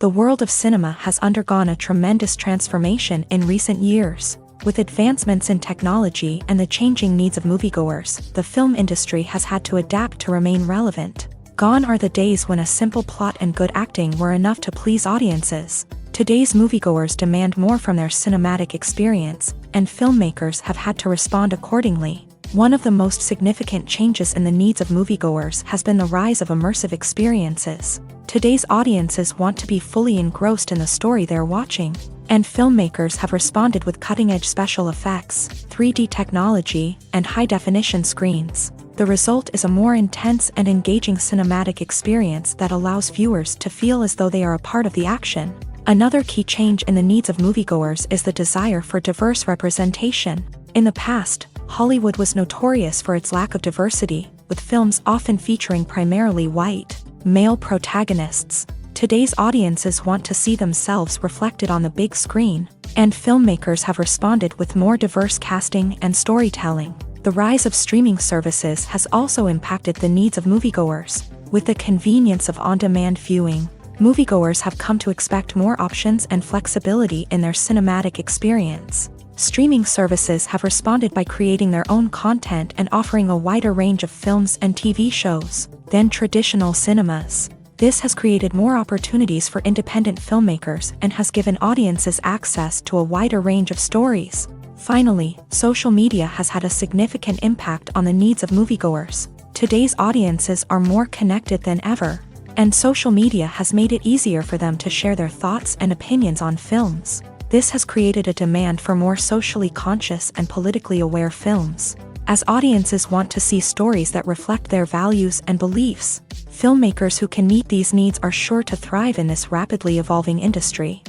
The world of cinema has undergone a tremendous transformation in recent years. With advancements in technology and the changing needs of moviegoers, the film industry has had to adapt to remain relevant. Gone are the days when a simple plot and good acting were enough to please audiences. Today's moviegoers demand more from their cinematic experience, and filmmakers have had to respond accordingly. One of the most significant changes in the needs of moviegoers has been the rise of immersive experiences. Today's audiences want to be fully engrossed in the story they're watching, and filmmakers have responded with cutting-edge special effects, 3D technology, and high-definition screens. The result is a more intense and engaging cinematic experience that allows viewers to feel as though they are a part of the action. Another key change in the needs of moviegoers is the desire for diverse representation. In the past, Hollywood was notorious for its lack of diversity, with films often featuring primarily white, male protagonists. Today's audiences want to see themselves reflected on the big screen, and filmmakers have responded with more diverse casting and storytelling. The rise of streaming services has also impacted the needs of moviegoers. With the convenience of on-demand viewing, moviegoers have come to expect more options and flexibility in their cinematic experience. Streaming services have responded by creating their own content and offering a wider range of films and TV shows than traditional cinemas. This has created more opportunities for independent filmmakers and has given audiences access to a wider range of stories. Finally, social media has had a significant impact on the needs of moviegoers. Today's audiences are more connected than ever, and social media has made it easier for them to share their thoughts and opinions on films. This has created a demand for more socially conscious and politically aware films. As audiences want to see stories that reflect their values and beliefs, filmmakers who can meet these needs are sure to thrive in this rapidly evolving industry.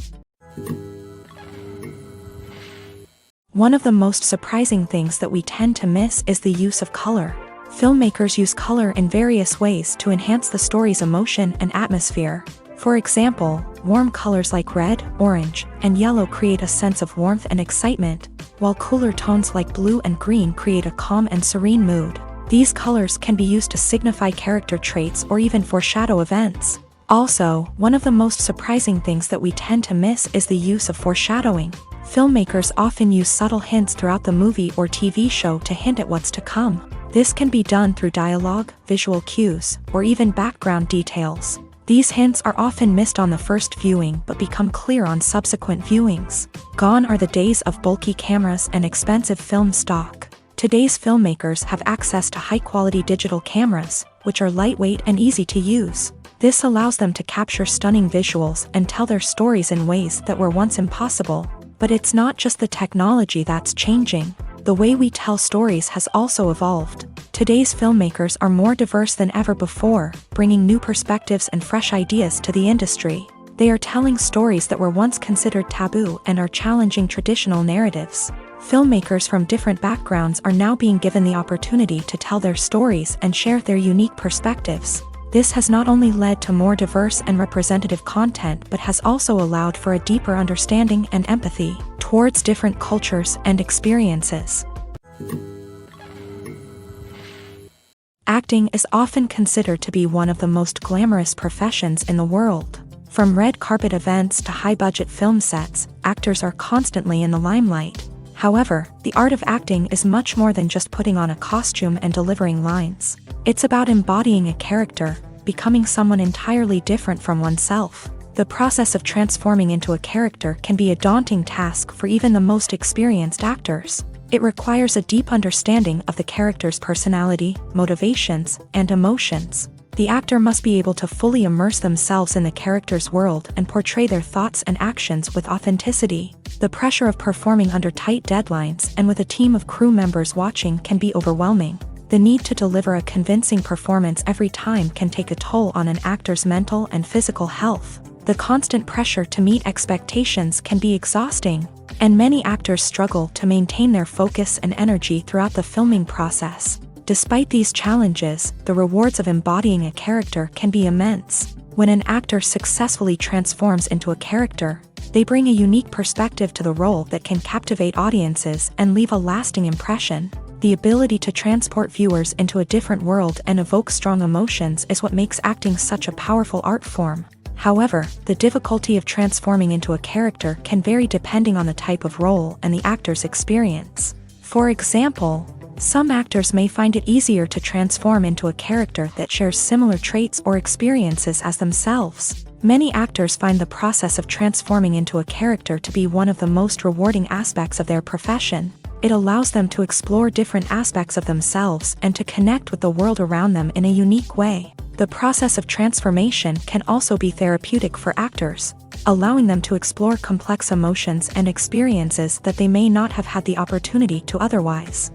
One of the most surprising things that we tend to miss is the use of color. Filmmakers use color in various ways to enhance the story's emotion and atmosphere. For example, warm colors like red, orange, and yellow create a sense of warmth and excitement, while cooler tones like blue and green create a calm and serene mood. These colors can be used to signify character traits or even foreshadow events. Also, one of the most surprising things that we tend to miss is the use of foreshadowing. Filmmakers often use subtle hints throughout the movie or TV show to hint at what's to come. This can be done through dialogue, visual cues, or even background details. These hints are often missed on the first viewing but become clear on subsequent viewings. Gone are the days of bulky cameras and expensive film stock. Today's filmmakers have access to high-quality digital cameras, which are lightweight and easy to use. This allows them to capture stunning visuals and tell their stories in ways that were once impossible. But it's not just the technology that's changing. The way we tell stories has also evolved. Today's filmmakers are more diverse than ever before, bringing new perspectives and fresh ideas to the industry. They are telling stories that were once considered taboo and are challenging traditional narratives. Filmmakers from different backgrounds are now being given the opportunity to tell their stories and share their unique perspectives. This has not only led to more diverse and representative content but has also allowed for a deeper understanding and empathy towards different cultures and experiences. Acting is often considered to be one of the most glamorous professions in the world. From red carpet events to high-budget film sets, actors are constantly in the limelight. However, the art of acting is much more than just putting on a costume and delivering lines. It's about embodying a character, becoming someone entirely different from oneself. The process of transforming into a character can be a daunting task for even the most experienced actors. It requires a deep understanding of the character's personality, motivations, and emotions. The actor must be able to fully immerse themselves in the character's world and portray their thoughts and actions with authenticity. The pressure of performing under tight deadlines and with a team of crew members watching can be overwhelming. The need to deliver a convincing performance every time can take a toll on an actor's mental and physical health. The constant pressure to meet expectations can be exhausting, and many actors struggle to maintain their focus and energy throughout the filming process. Despite these challenges, the rewards of embodying a character can be immense. When an actor successfully transforms into a character, they bring a unique perspective to the role that can captivate audiences and leave a lasting impression. The ability to transport viewers into a different world and evoke strong emotions is what makes acting such a powerful art form. However, the difficulty of transforming into a character can vary depending on the type of role and the actor's experience. For example, some actors may find it easier to transform into a character that shares similar traits or experiences as themselves. Many actors find the process of transforming into a character to be one of the most rewarding aspects of their profession. It allows them to explore different aspects of themselves and to connect with the world around them in a unique way. The process of transformation can also be therapeutic for actors, allowing them to explore complex emotions and experiences that they may not have had the opportunity to otherwise.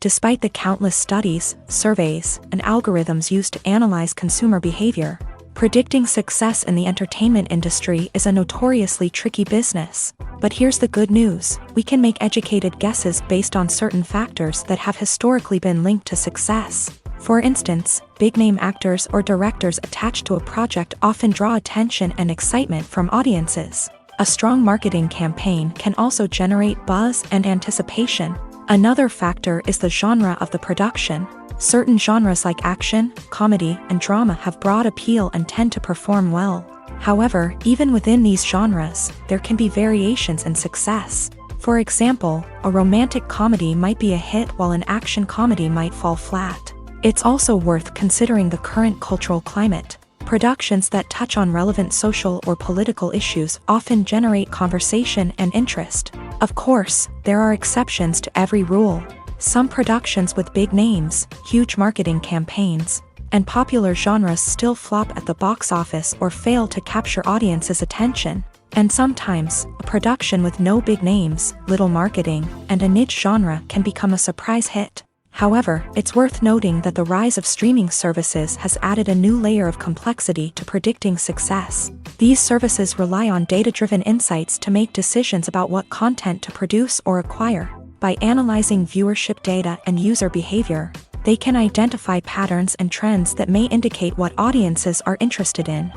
Despite the countless studies, surveys, and algorithms used to analyze consumer behavior, predicting success in the entertainment industry is a notoriously tricky business. But here's the good news: we can make educated guesses based on certain factors that have historically been linked to success. For instance, big-name actors or directors attached to a project often draw attention and excitement from audiences. A strong marketing campaign can also generate buzz and anticipation. Another factor is the genre of the production. Certain genres like action, comedy, and drama have broad appeal and tend to perform well. However, even within these genres, there can be variations in success. For example, a romantic comedy might be a hit while an action comedy might fall flat. It's also worth considering the current cultural climate. Productions that touch on relevant social or political issues often generate conversation and interest. Of course, there are exceptions to every rule. Some productions with big names, huge marketing campaigns, and popular genres still flop at the box office or fail to capture audiences' attention. And sometimes, a production with no big names, little marketing, and a niche genre can become a surprise hit. However, it's worth noting that the rise of streaming services has added a new layer of complexity to predicting success. These services rely on data-driven insights to make decisions about what content to produce or acquire. By analyzing viewership data and user behavior, they can identify patterns and trends that may indicate what audiences are interested in.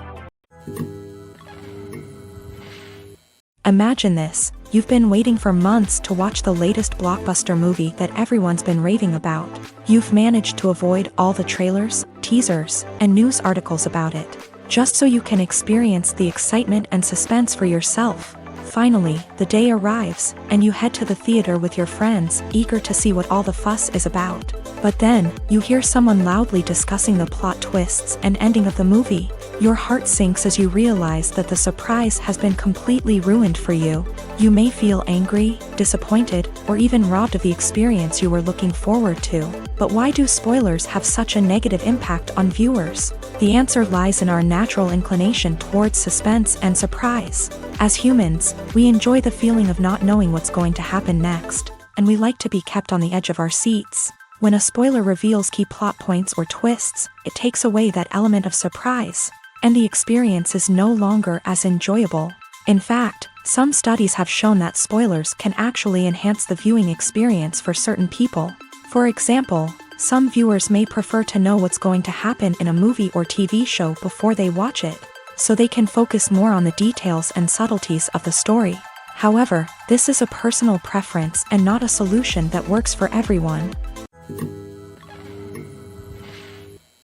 Imagine this. You've been waiting for months to watch the latest blockbuster movie that everyone's been raving about. You've managed to avoid all the trailers, teasers, and news articles about it, just so you can experience the excitement and suspense for yourself. Finally, the day arrives, and you head to the theater with your friends, eager to see what all the fuss is about. But then, you hear someone loudly discussing the plot twists and ending of the movie. Your heart sinks as you realize that the surprise has been completely ruined for you. You may feel angry, disappointed, or even robbed of the experience you were looking forward to. But why do spoilers have such a negative impact on viewers? The answer lies in our natural inclination towards suspense and surprise. As humans, we enjoy the feeling of not knowing what's going to happen next, and we like to be kept on the edge of our seats. When a spoiler reveals key plot points or twists, it takes away that element of surprise, and the experience is no longer as enjoyable. In fact, some studies have shown that spoilers can actually enhance the viewing experience for certain people. For example, some viewers may prefer to know what's going to happen in a movie or TV show before they watch it, so they can focus more on the details and subtleties of the story. However, this is a personal preference and not a solution that works for everyone.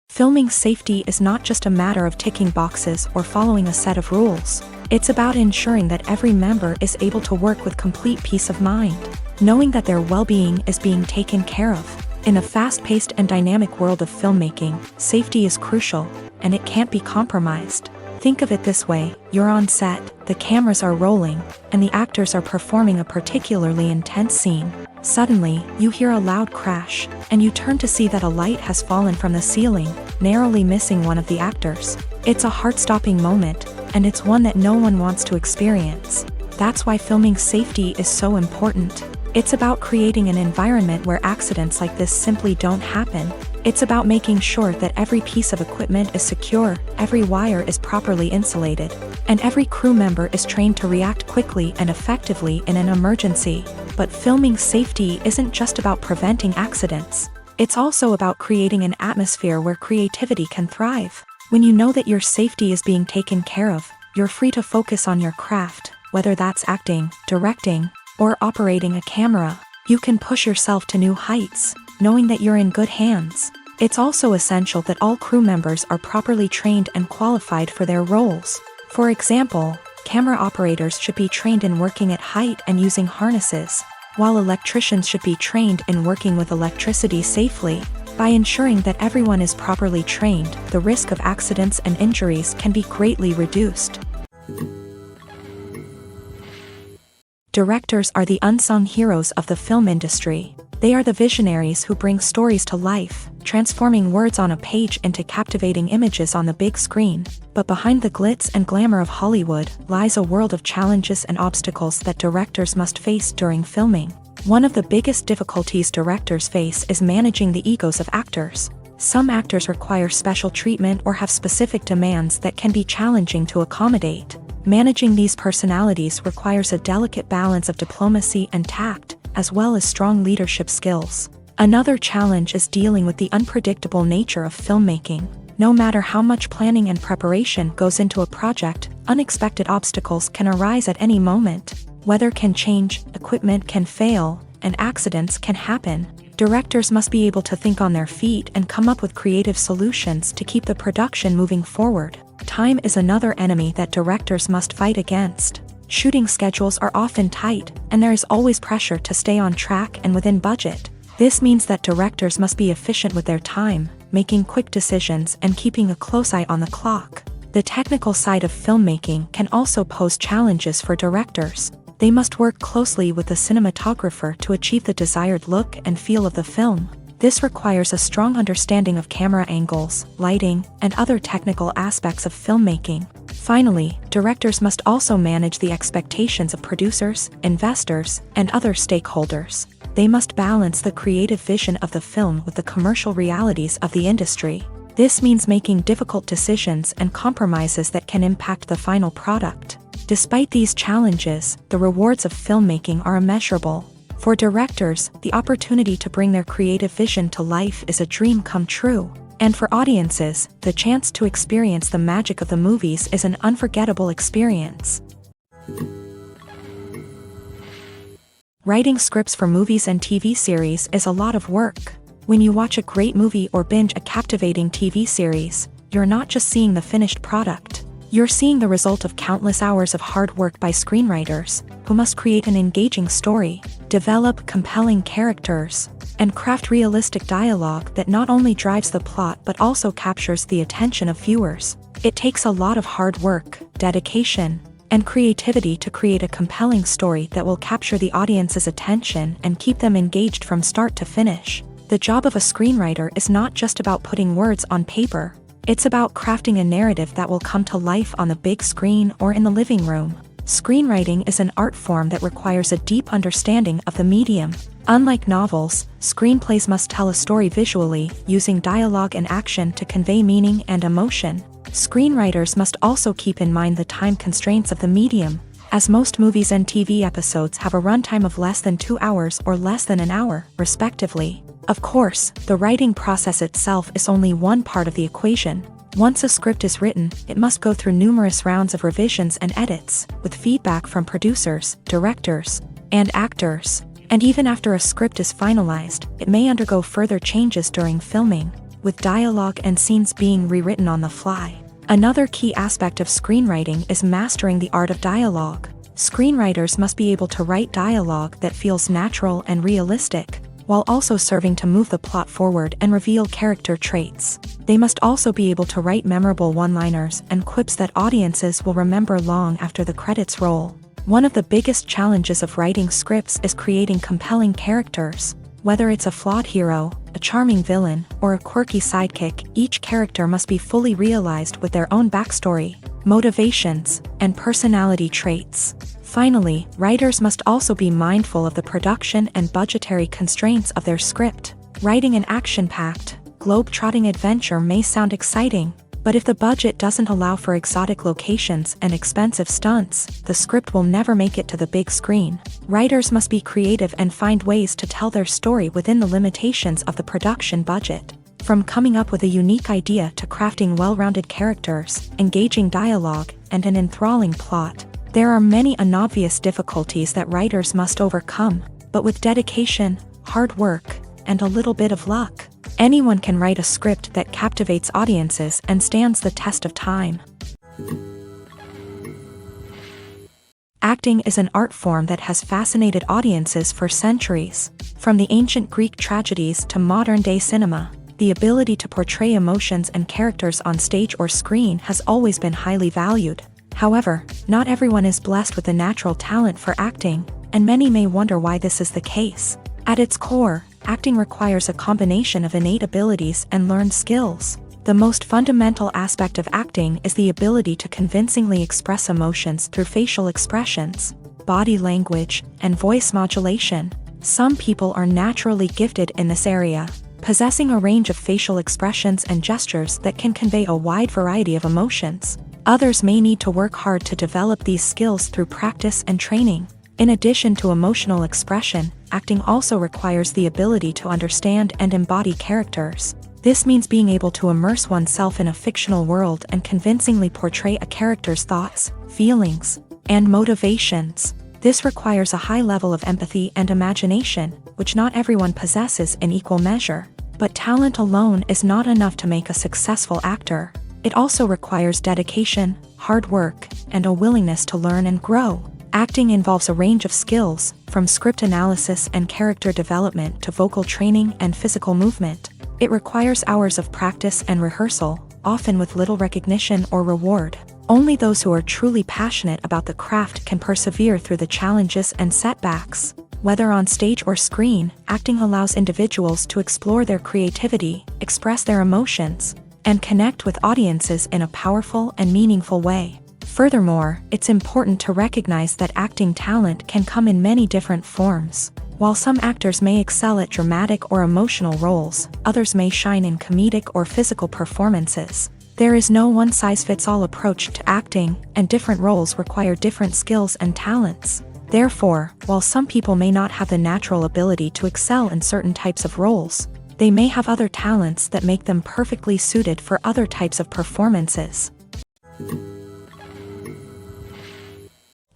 Filming safety is not just a matter of ticking boxes or following a set of rules. It's about ensuring that every member is able to work with complete peace of mind, knowing that their well-being is being taken care of. In a fast-paced and dynamic world of filmmaking, safety is crucial, and it can't be compromised. Think of it this way: you're on set, the cameras are rolling, and the actors are performing a particularly intense scene. Suddenly, you hear a loud crash, and you turn to see that a light has fallen from the ceiling, narrowly missing one of the actors. It's a heart-stopping moment, and it's one that no one wants to experience. That's why filming safety is so important. It's about creating an environment where accidents like this simply don't happen. It's about making sure that every piece of equipment is secure, every wire is properly insulated, and every crew member is trained to react quickly and effectively in an emergency. But filming safety isn't just about preventing accidents. It's also about creating an atmosphere where creativity can thrive. When you know that your safety is being taken care of, you're free to focus on your craft, whether that's acting, directing, or operating a camera. You can push yourself to new heights, knowing that you're in good hands. It's also essential that all crew members are properly trained and qualified for their roles. For example, camera operators should be trained in working at height and using harnesses, while electricians should be trained in working with electricity safely. By ensuring that everyone is properly trained, the risk of accidents and injuries can be greatly reduced. Directors are the unsung heroes of the film industry. They are the visionaries who bring stories to life, transforming words on a page into captivating images on the big screen. But behind the glitz and glamour of Hollywood lies a world of challenges and obstacles that directors must face during filming. One of the biggest difficulties directors face is managing the egos of actors. Some actors require special treatment or have specific demands that can be challenging to accommodate. Managing these personalities requires a delicate balance of diplomacy and tact, as well as strong leadership skills. Another challenge is dealing with the unpredictable nature of filmmaking. No matter how much planning and preparation goes into a project, unexpected obstacles can arise at any moment. Weather can change, equipment can fail, and accidents can happen. Directors must be able to think on their feet and come up with creative solutions to keep the production moving forward. Time is another enemy that directors must fight against. Shooting schedules are often tight, and there is always pressure to stay on track and within budget. This means that directors must be efficient with their time, making quick decisions and keeping a close eye on the clock. The technical side of filmmaking can also pose challenges for directors. They must work closely with the cinematographer to achieve the desired look and feel of the film. This requires a strong understanding of camera angles, lighting, and other technical aspects of filmmaking. Finally, directors must also manage the expectations of producers, investors, and other stakeholders. They must balance the creative vision of the film with the commercial realities of the industry. This means making difficult decisions and compromises that can impact the final product. Despite these challenges, the rewards of filmmaking are immeasurable. For directors, the opportunity to bring their creative vision to life is a dream come true. And for audiences, the chance to experience the magic of the movies is an unforgettable experience. Writing scripts for movies and TV series is a lot of work. When you watch a great movie or binge a captivating TV series, you're not just seeing the finished product. You're seeing the result of countless hours of hard work by screenwriters, who must create an engaging story, develop compelling characters, and craft realistic dialogue that not only drives the plot but also captures the attention of viewers. It takes a lot of hard work, dedication, and creativity to create a compelling story that will capture the audience's attention and keep them engaged from start to finish. The job of a screenwriter is not just about putting words on paper. It's about crafting a narrative that will come to life on the big screen or in the living room. Screenwriting is an art form that requires a deep understanding of the medium. Unlike novels, screenplays must tell a story visually, using dialogue and action to convey meaning and emotion. Screenwriters must also keep in mind the time constraints of the medium, as most movies and TV episodes have a runtime of less than 2 hours or less than an hour, respectively. Of course, the writing process itself is only one part of the equation. Once a script is written, it must go through numerous rounds of revisions and edits, with feedback from producers, directors, and actors. And even after a script is finalized, it may undergo further changes during filming, with dialogue and scenes being rewritten on the fly. Another key aspect of screenwriting is mastering the art of dialogue. Screenwriters must be able to write dialogue that feels natural and realistic, while also serving to move the plot forward and reveal character traits. They must also be able to write memorable one-liners and quips that audiences will remember long after the credits roll. One of the biggest challenges of writing scripts is creating compelling characters. Whether it's a flawed hero, a charming villain, or a quirky sidekick, each character must be fully realized with their own backstory, motivations, and personality traits. Finally, writers must also be mindful of the production and budgetary constraints of their script. Writing an action-packed, globe-trotting adventure may sound exciting, but if the budget doesn't allow for exotic locations and expensive stunts, the script will never make it to the big screen. Writers must be creative and find ways to tell their story within the limitations of the production budget. From coming up with a unique idea to crafting well-rounded characters, engaging dialogue, and an enthralling plot, there are many unobvious difficulties that writers must overcome, but with dedication, hard work, and a little bit of luck, anyone can write a script that captivates audiences and stands the test of time. Acting is an art form that has fascinated audiences for centuries. From the ancient Greek tragedies to modern-day cinema, the ability to portray emotions and characters on stage or screen has always been highly valued. However, not everyone is blessed with the natural talent for acting, and many may wonder why this is the case. At its core, acting requires a combination of innate abilities and learned skills. The most fundamental aspect of acting is the ability to convincingly express emotions through facial expressions, body language, and voice modulation. Some people are naturally gifted in this area, possessing a range of facial expressions and gestures that can convey a wide variety of emotions. Others may need to work hard to develop these skills through practice and training. In addition to emotional expression, acting also requires the ability to understand and embody characters. This means being able to immerse oneself in a fictional world and convincingly portray a character's thoughts, feelings, and motivations. This requires a high level of empathy and imagination, which not everyone possesses in equal measure. But talent alone is not enough to make a successful actor. It also requires dedication, hard work, and a willingness to learn and grow. Acting involves a range of skills, from script analysis and character development to vocal training and physical movement. It requires hours of practice and rehearsal, often with little recognition or reward. Only those who are truly passionate about the craft can persevere through the challenges and setbacks. Whether on stage or screen, acting allows individuals to explore their creativity, express their emotions, and connect with audiences in a powerful and meaningful way. Furthermore, it's important to recognize that acting talent can come in many different forms. While some actors may excel at dramatic or emotional roles, others may shine in comedic or physical performances. There is no one-size-fits-all approach to acting, and different roles require different skills and talents. Therefore, while some people may not have the natural ability to excel in certain types of roles, they may have other talents that make them perfectly suited for other types of performances.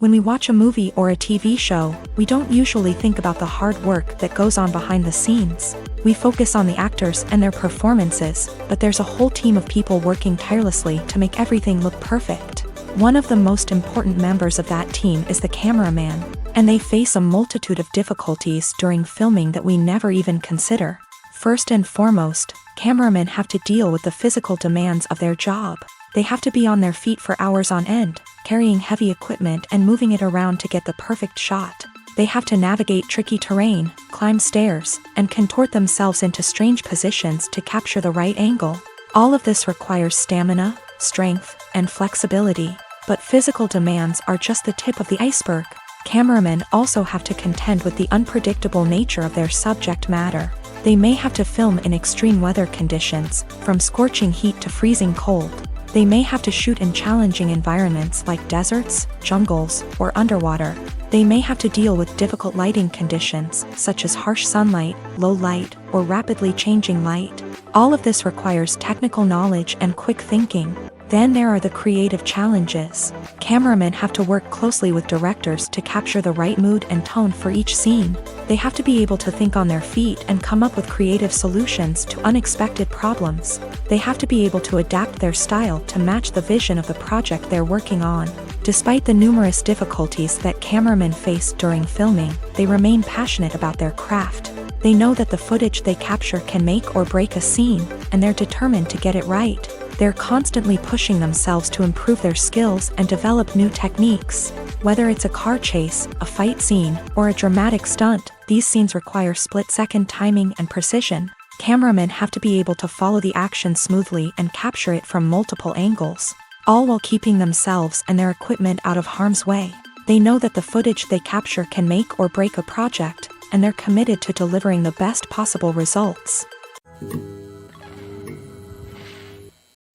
When we watch a movie or a TV show, we don't usually think about the hard work that goes on behind the scenes. We focus on the actors and their performances, but there's a whole team of people working tirelessly to make everything look perfect. One of the most important members of that team is the cameraman, and they face a multitude of difficulties during filming that we never even consider. First and foremost, cameramen have to deal with the physical demands of their job. They have to be on their feet for hours on end, carrying heavy equipment and moving it around to get the perfect shot. They have to navigate tricky terrain, climb stairs, and contort themselves into strange positions to capture the right angle. All of this requires stamina, strength, and flexibility. But physical demands are just the tip of the iceberg. Cameramen also have to contend with the unpredictable nature of their subject matter. They may have to film in extreme weather conditions, from scorching heat to freezing cold. They may have to shoot in challenging environments like deserts, jungles, or underwater. They may have to deal with difficult lighting conditions, such as harsh sunlight, low light, or rapidly changing light. All of this requires technical knowledge and quick thinking. Then there are the creative challenges. Cameramen have to work closely with directors to capture the right mood and tone for each scene. They have to be able to think on their feet and come up with creative solutions to unexpected problems. They have to be able to adapt their style to match the vision of the project they're working on. Despite the numerous difficulties that cameramen face during filming, they remain passionate about their craft. They know that the footage they capture can make or break a scene, and they're determined to get it right. They're constantly pushing themselves to improve their skills and develop new techniques. Whether it's a car chase, a fight scene, or a dramatic stunt, these scenes require split-second timing and precision. Cameramen have to be able to follow the action smoothly and capture it from multiple angles, all while keeping themselves and their equipment out of harm's way. They know that the footage they capture can make or break a project, and they're committed to delivering the best possible results.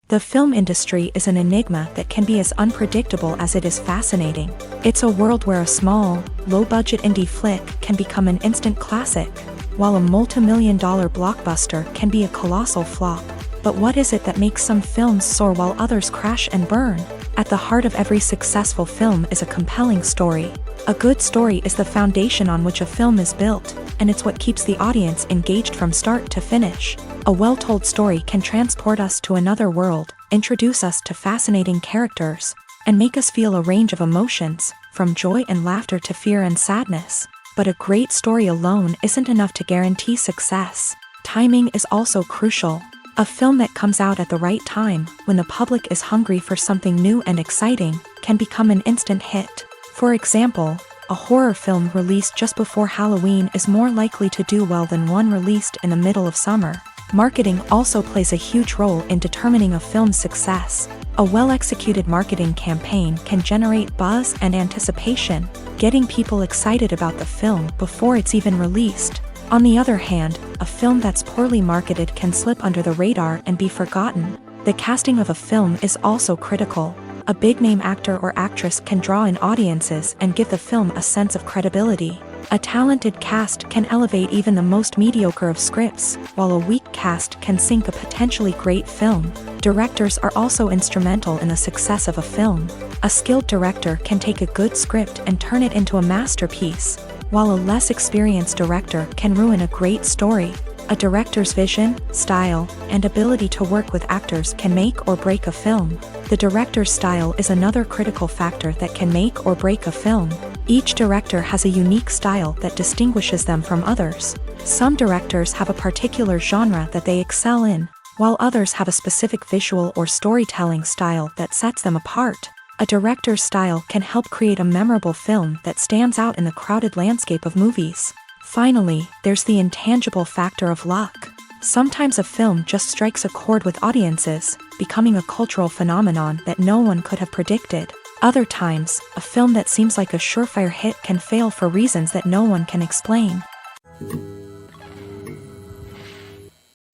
The film industry is an enigma that can be as unpredictable as it is fascinating. It's a world where a small, low-budget indie flick can become an instant classic, while a multi-million-dollar blockbuster can be a colossal flop. But what is it that makes some films soar while others crash and burn? At the heart of every successful film is a compelling story. A good story is the foundation on which a film is built, and it's what keeps the audience engaged from start to finish. A well-told story can transport us to another world, introduce us to fascinating characters, and make us feel a range of emotions, from joy and laughter to fear and sadness. But a great story alone isn't enough to guarantee success. Timing is also crucial. A film that comes out at the right time, when the public is hungry for something new and exciting, can become an instant hit. For example, a horror film released just before Halloween is more likely to do well than one released in the middle of summer. Marketing also plays a huge role in determining a film's success. A well-executed marketing campaign can generate buzz and anticipation, getting people excited about the film before it's even released. On the other hand, a film that's poorly marketed can slip under the radar and be forgotten. The casting of a film is also critical. A big-name actor or actress can draw in audiences and give the film a sense of credibility. A talented cast can elevate even the most mediocre of scripts, while a weak cast can sink a potentially great film. Directors are also instrumental in the success of a film. A skilled director can take a good script and turn it into a masterpiece, while a less experienced director can ruin a great story. A director's vision, style, and ability to work with actors can make or break a film. The director's style is another critical factor that can make or break a film. Each director has a unique style that distinguishes them from others. Some directors have a particular genre that they excel in, while others have a specific visual or storytelling style that sets them apart. A director's style can help create a memorable film that stands out in the crowded landscape of movies. Finally, there's the intangible factor of luck. Sometimes a film just strikes a chord with audiences, becoming a cultural phenomenon that no one could have predicted. Other times, a film that seems like a surefire hit can fail for reasons that no one can explain.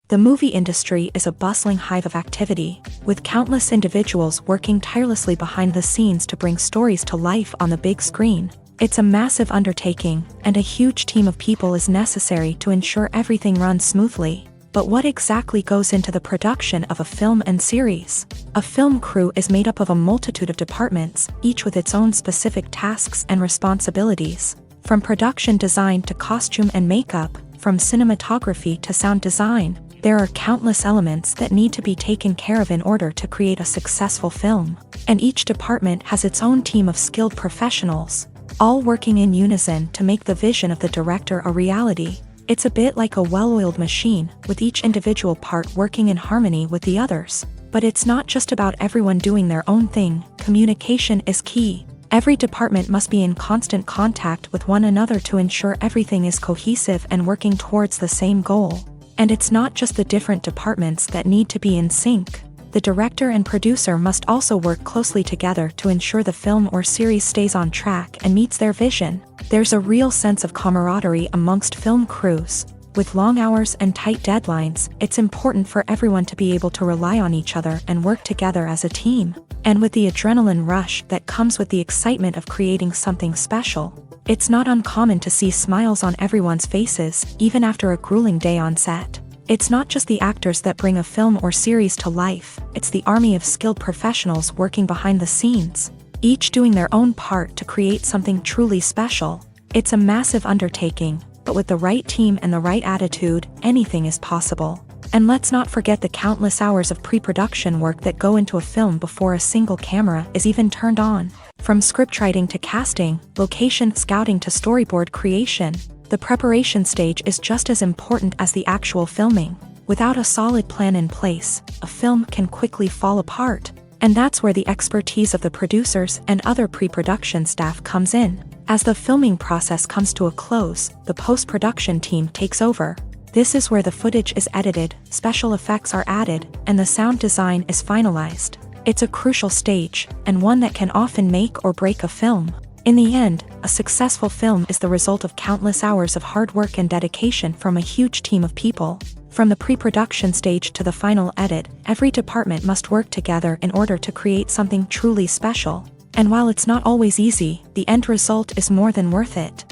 The movie industry is a bustling hive of activity, with countless individuals working tirelessly behind the scenes to bring stories to life on the big screen. It's a massive undertaking, and a huge team of people is necessary to ensure everything runs smoothly. But what exactly goes into the production of a film and series? A film crew is made up of a multitude of departments, each with its own specific tasks and responsibilities. From production design to costume and makeup, from cinematography to sound design, there are countless elements that need to be taken care of in order to create a successful film. And each department has its own team of skilled professionals, all working in unison to make the vision of the director a reality. It's a bit like a well-oiled machine, with each individual part working in harmony with the others. But it's not just about everyone doing their own thing. Communication is key. Every department must be in constant contact with one another to ensure everything is cohesive and working towards the same goal. And it's not just the different departments that need to be in sync. The director and producer must also work closely together to ensure the film or series stays on track and meets their vision. There's a real sense of camaraderie amongst film crews. With long hours and tight deadlines, it's important for everyone to be able to rely on each other and work together as a team. And with the adrenaline rush that comes with the excitement of creating something special, it's not uncommon to see smiles on everyone's faces, even after a grueling day on set. It's not just the actors that bring a film or series to life, it's the army of skilled professionals working behind the scenes, each doing their own part to create something truly special. It's a massive undertaking, but with the right team and the right attitude, anything is possible. And let's not forget the countless hours of pre-production work that go into a film before a single camera is even turned on. From scriptwriting to casting, location scouting to storyboard creation, the preparation stage is just as important as the actual filming. Without a solid plan in place, a film can quickly fall apart. And that's where the expertise of the producers and other pre-production staff comes in. As the filming process comes to a close, the post-production team takes over. This is where the footage is edited, special effects are added, and the sound design is finalized. It's a crucial stage, and one that can often make or break a film. In the end, a successful film is the result of countless hours of hard work and dedication from a huge team of people. From the pre-production stage to the final edit, every department must work together in order to create something truly special. And while it's not always easy, the end result is more than worth it.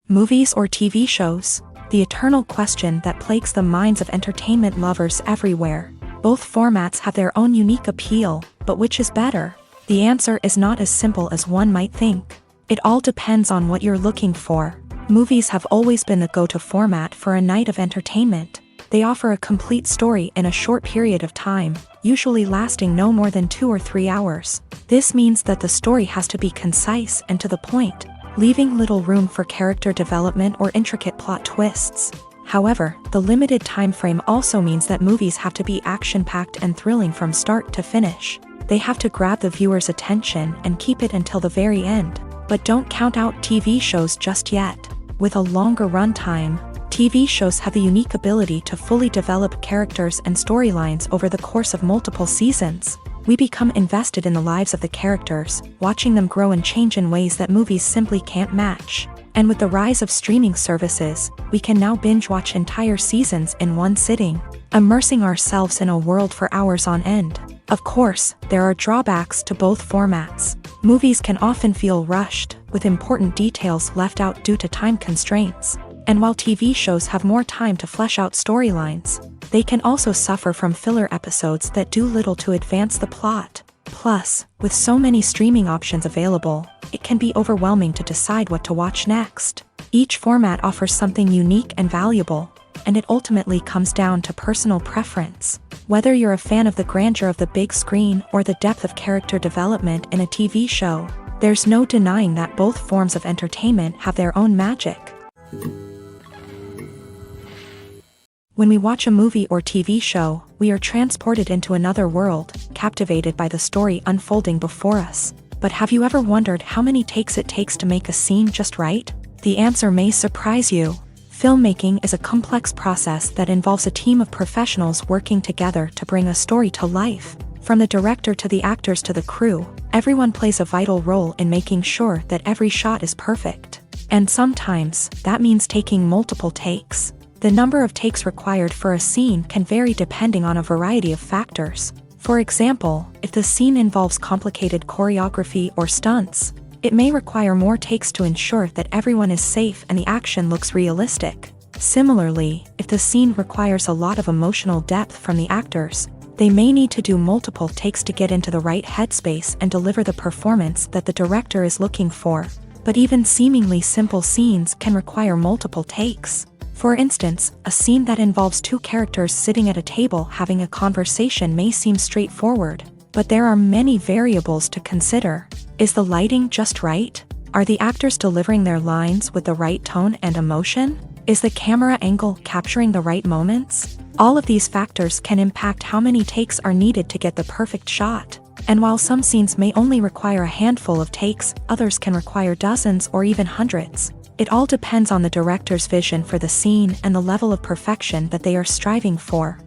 Movies or TV shows? The eternal question that plagues the minds of entertainment lovers everywhere. Both formats have their own unique appeal, but which is better? The answer is not as simple as one might think. It all depends on what you're looking for. Movies have always been the go-to format for a night of entertainment. They offer a complete story in a short period of time, usually lasting no more than 2 or 3 hours. This means that the story has to be concise and to the point, leaving little room for character development or intricate plot twists. However, the limited time frame also means that movies have to be action-packed and thrilling from start to finish. They have to grab the viewer's attention and keep it until the very end. But don't count out TV shows just yet. With a longer runtime, TV shows have the unique ability to fully develop characters and storylines over the course of multiple seasons. We become invested in the lives of the characters, watching them grow and change in ways that movies simply can't match. And with the rise of streaming services, we can now binge-watch entire seasons in one sitting, immersing ourselves in a world for hours on end. Of course, there are drawbacks to both formats. Movies can often feel rushed, with important details left out due to time constraints. And while TV shows have more time to flesh out storylines, they can also suffer from filler episodes that do little to advance the plot. Plus, with so many streaming options available, it can be overwhelming to decide what to watch next. Each format offers something unique and valuable, and it ultimately comes down to personal preference. Whether you're a fan of the grandeur of the big screen or the depth of character development in a TV show, there's no denying that both forms of entertainment have their own magic. When we watch a movie or TV show, we are transported into another world, captivated by the story unfolding before us. But have you ever wondered how many takes it takes to make a scene just right? The answer may surprise you. Filmmaking is a complex process that involves a team of professionals working together to bring a story to life. From the director to the actors to the crew, everyone plays a vital role in making sure that every shot is perfect. And sometimes, that means taking multiple takes. The number of takes required for a scene can vary depending on a variety of factors. For example, if the scene involves complicated choreography or stunts, it may require more takes to ensure that everyone is safe and the action looks realistic. Similarly, if the scene requires a lot of emotional depth from the actors, they may need to do multiple takes to get into the right headspace and deliver the performance that the director is looking for. But even seemingly simple scenes can require multiple takes. For instance, a scene that involves two characters sitting at a table having a conversation may seem straightforward, but there are many variables to consider. Is the lighting just right? Are the actors delivering their lines with the right tone and emotion? Is the camera angle capturing the right moments? All of these factors can impact how many takes are needed to get the perfect shot. And while some scenes may only require a handful of takes, others can require dozens or even hundreds. It all depends on the director's vision for the scene and the level of perfection that they are striving for.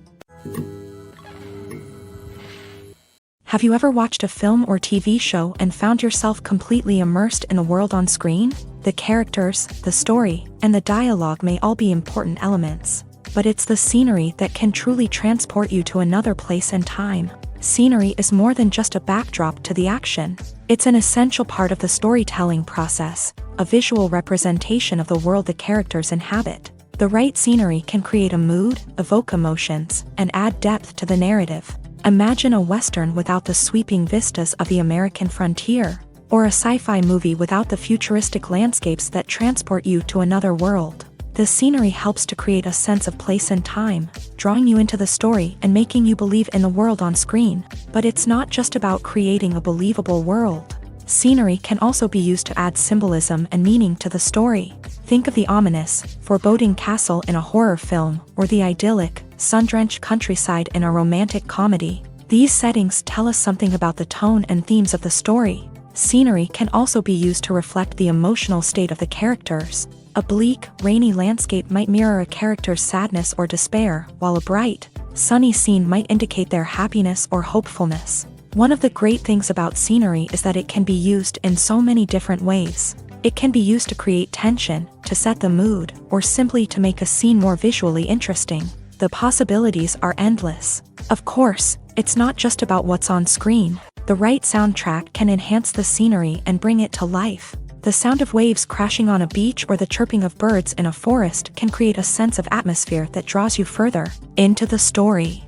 Have you ever watched a film or TV show and found yourself completely immersed in the world on screen? The characters, the story, and the dialogue may all be important elements, but it's the scenery that can truly transport you to another place and time. Scenery is more than just a backdrop to the action. It's an essential part of the storytelling process, a visual representation of the world the characters inhabit. The right scenery can create a mood, evoke emotions, and add depth to the narrative. Imagine a Western without the sweeping vistas of the American frontier, or a sci-fi movie without the futuristic landscapes that transport you to another world. The scenery helps to create a sense of place and time, drawing you into the story and making you believe in the world on screen. But it's not just about creating a believable world. Scenery can also be used to add symbolism and meaning to the story. Think of the ominous, foreboding castle in a horror film, or the idyllic, sun-drenched countryside in a romantic comedy. These settings tell us something about the tone and themes of the story. Scenery can also be used to reflect the emotional state of the characters. A bleak, rainy landscape might mirror a character's sadness or despair, while a bright, sunny scene might indicate their happiness or hopefulness. One of the great things about scenery is that it can be used in so many different ways. It can be used to create tension, to set the mood, or simply to make a scene more visually interesting. The possibilities are endless. Of course, it's not just about what's on screen. The right soundtrack can enhance the scenery and bring it to life. The sound of waves crashing on a beach or the chirping of birds in a forest can create a sense of atmosphere that draws you further into the story.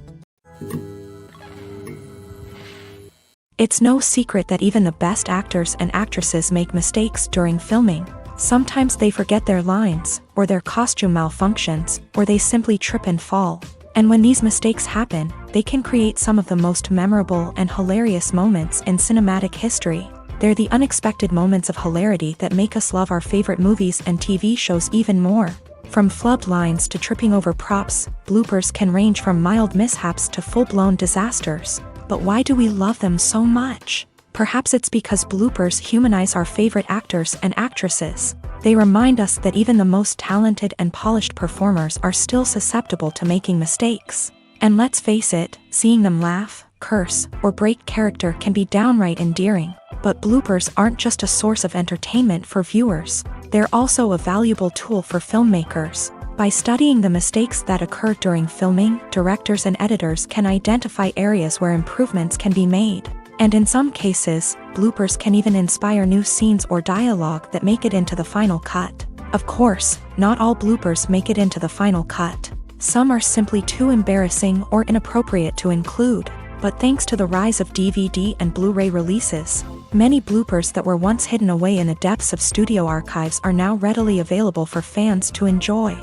It's no secret that even the best actors and actresses make mistakes during filming. Sometimes they forget their lines, or their costume malfunctions, or they simply trip and fall. And when these mistakes happen, they can create some of the most memorable and hilarious moments in cinematic history. They're the unexpected moments of hilarity that make us love our favorite movies and TV shows even more. From flubbed lines to tripping over props, bloopers can range from mild mishaps to full-blown disasters. But why do we love them so much? Perhaps it's because bloopers humanize our favorite actors and actresses. They remind us that even the most talented and polished performers are still susceptible to making mistakes. And let's face it, seeing them laugh, curse, or break character can be downright endearing. But bloopers aren't just a source of entertainment for viewers. They're also a valuable tool for filmmakers. By studying the mistakes that occur during filming, directors and editors can identify areas where improvements can be made. And in some cases, bloopers can even inspire new scenes or dialogue that make it into the final cut. Of course, not all bloopers make it into the final cut. Some are simply too embarrassing or inappropriate to include. But thanks to the rise of DVD and Blu-ray releases, many bloopers that were once hidden away in the depths of studio archives are now readily available for fans to enjoy.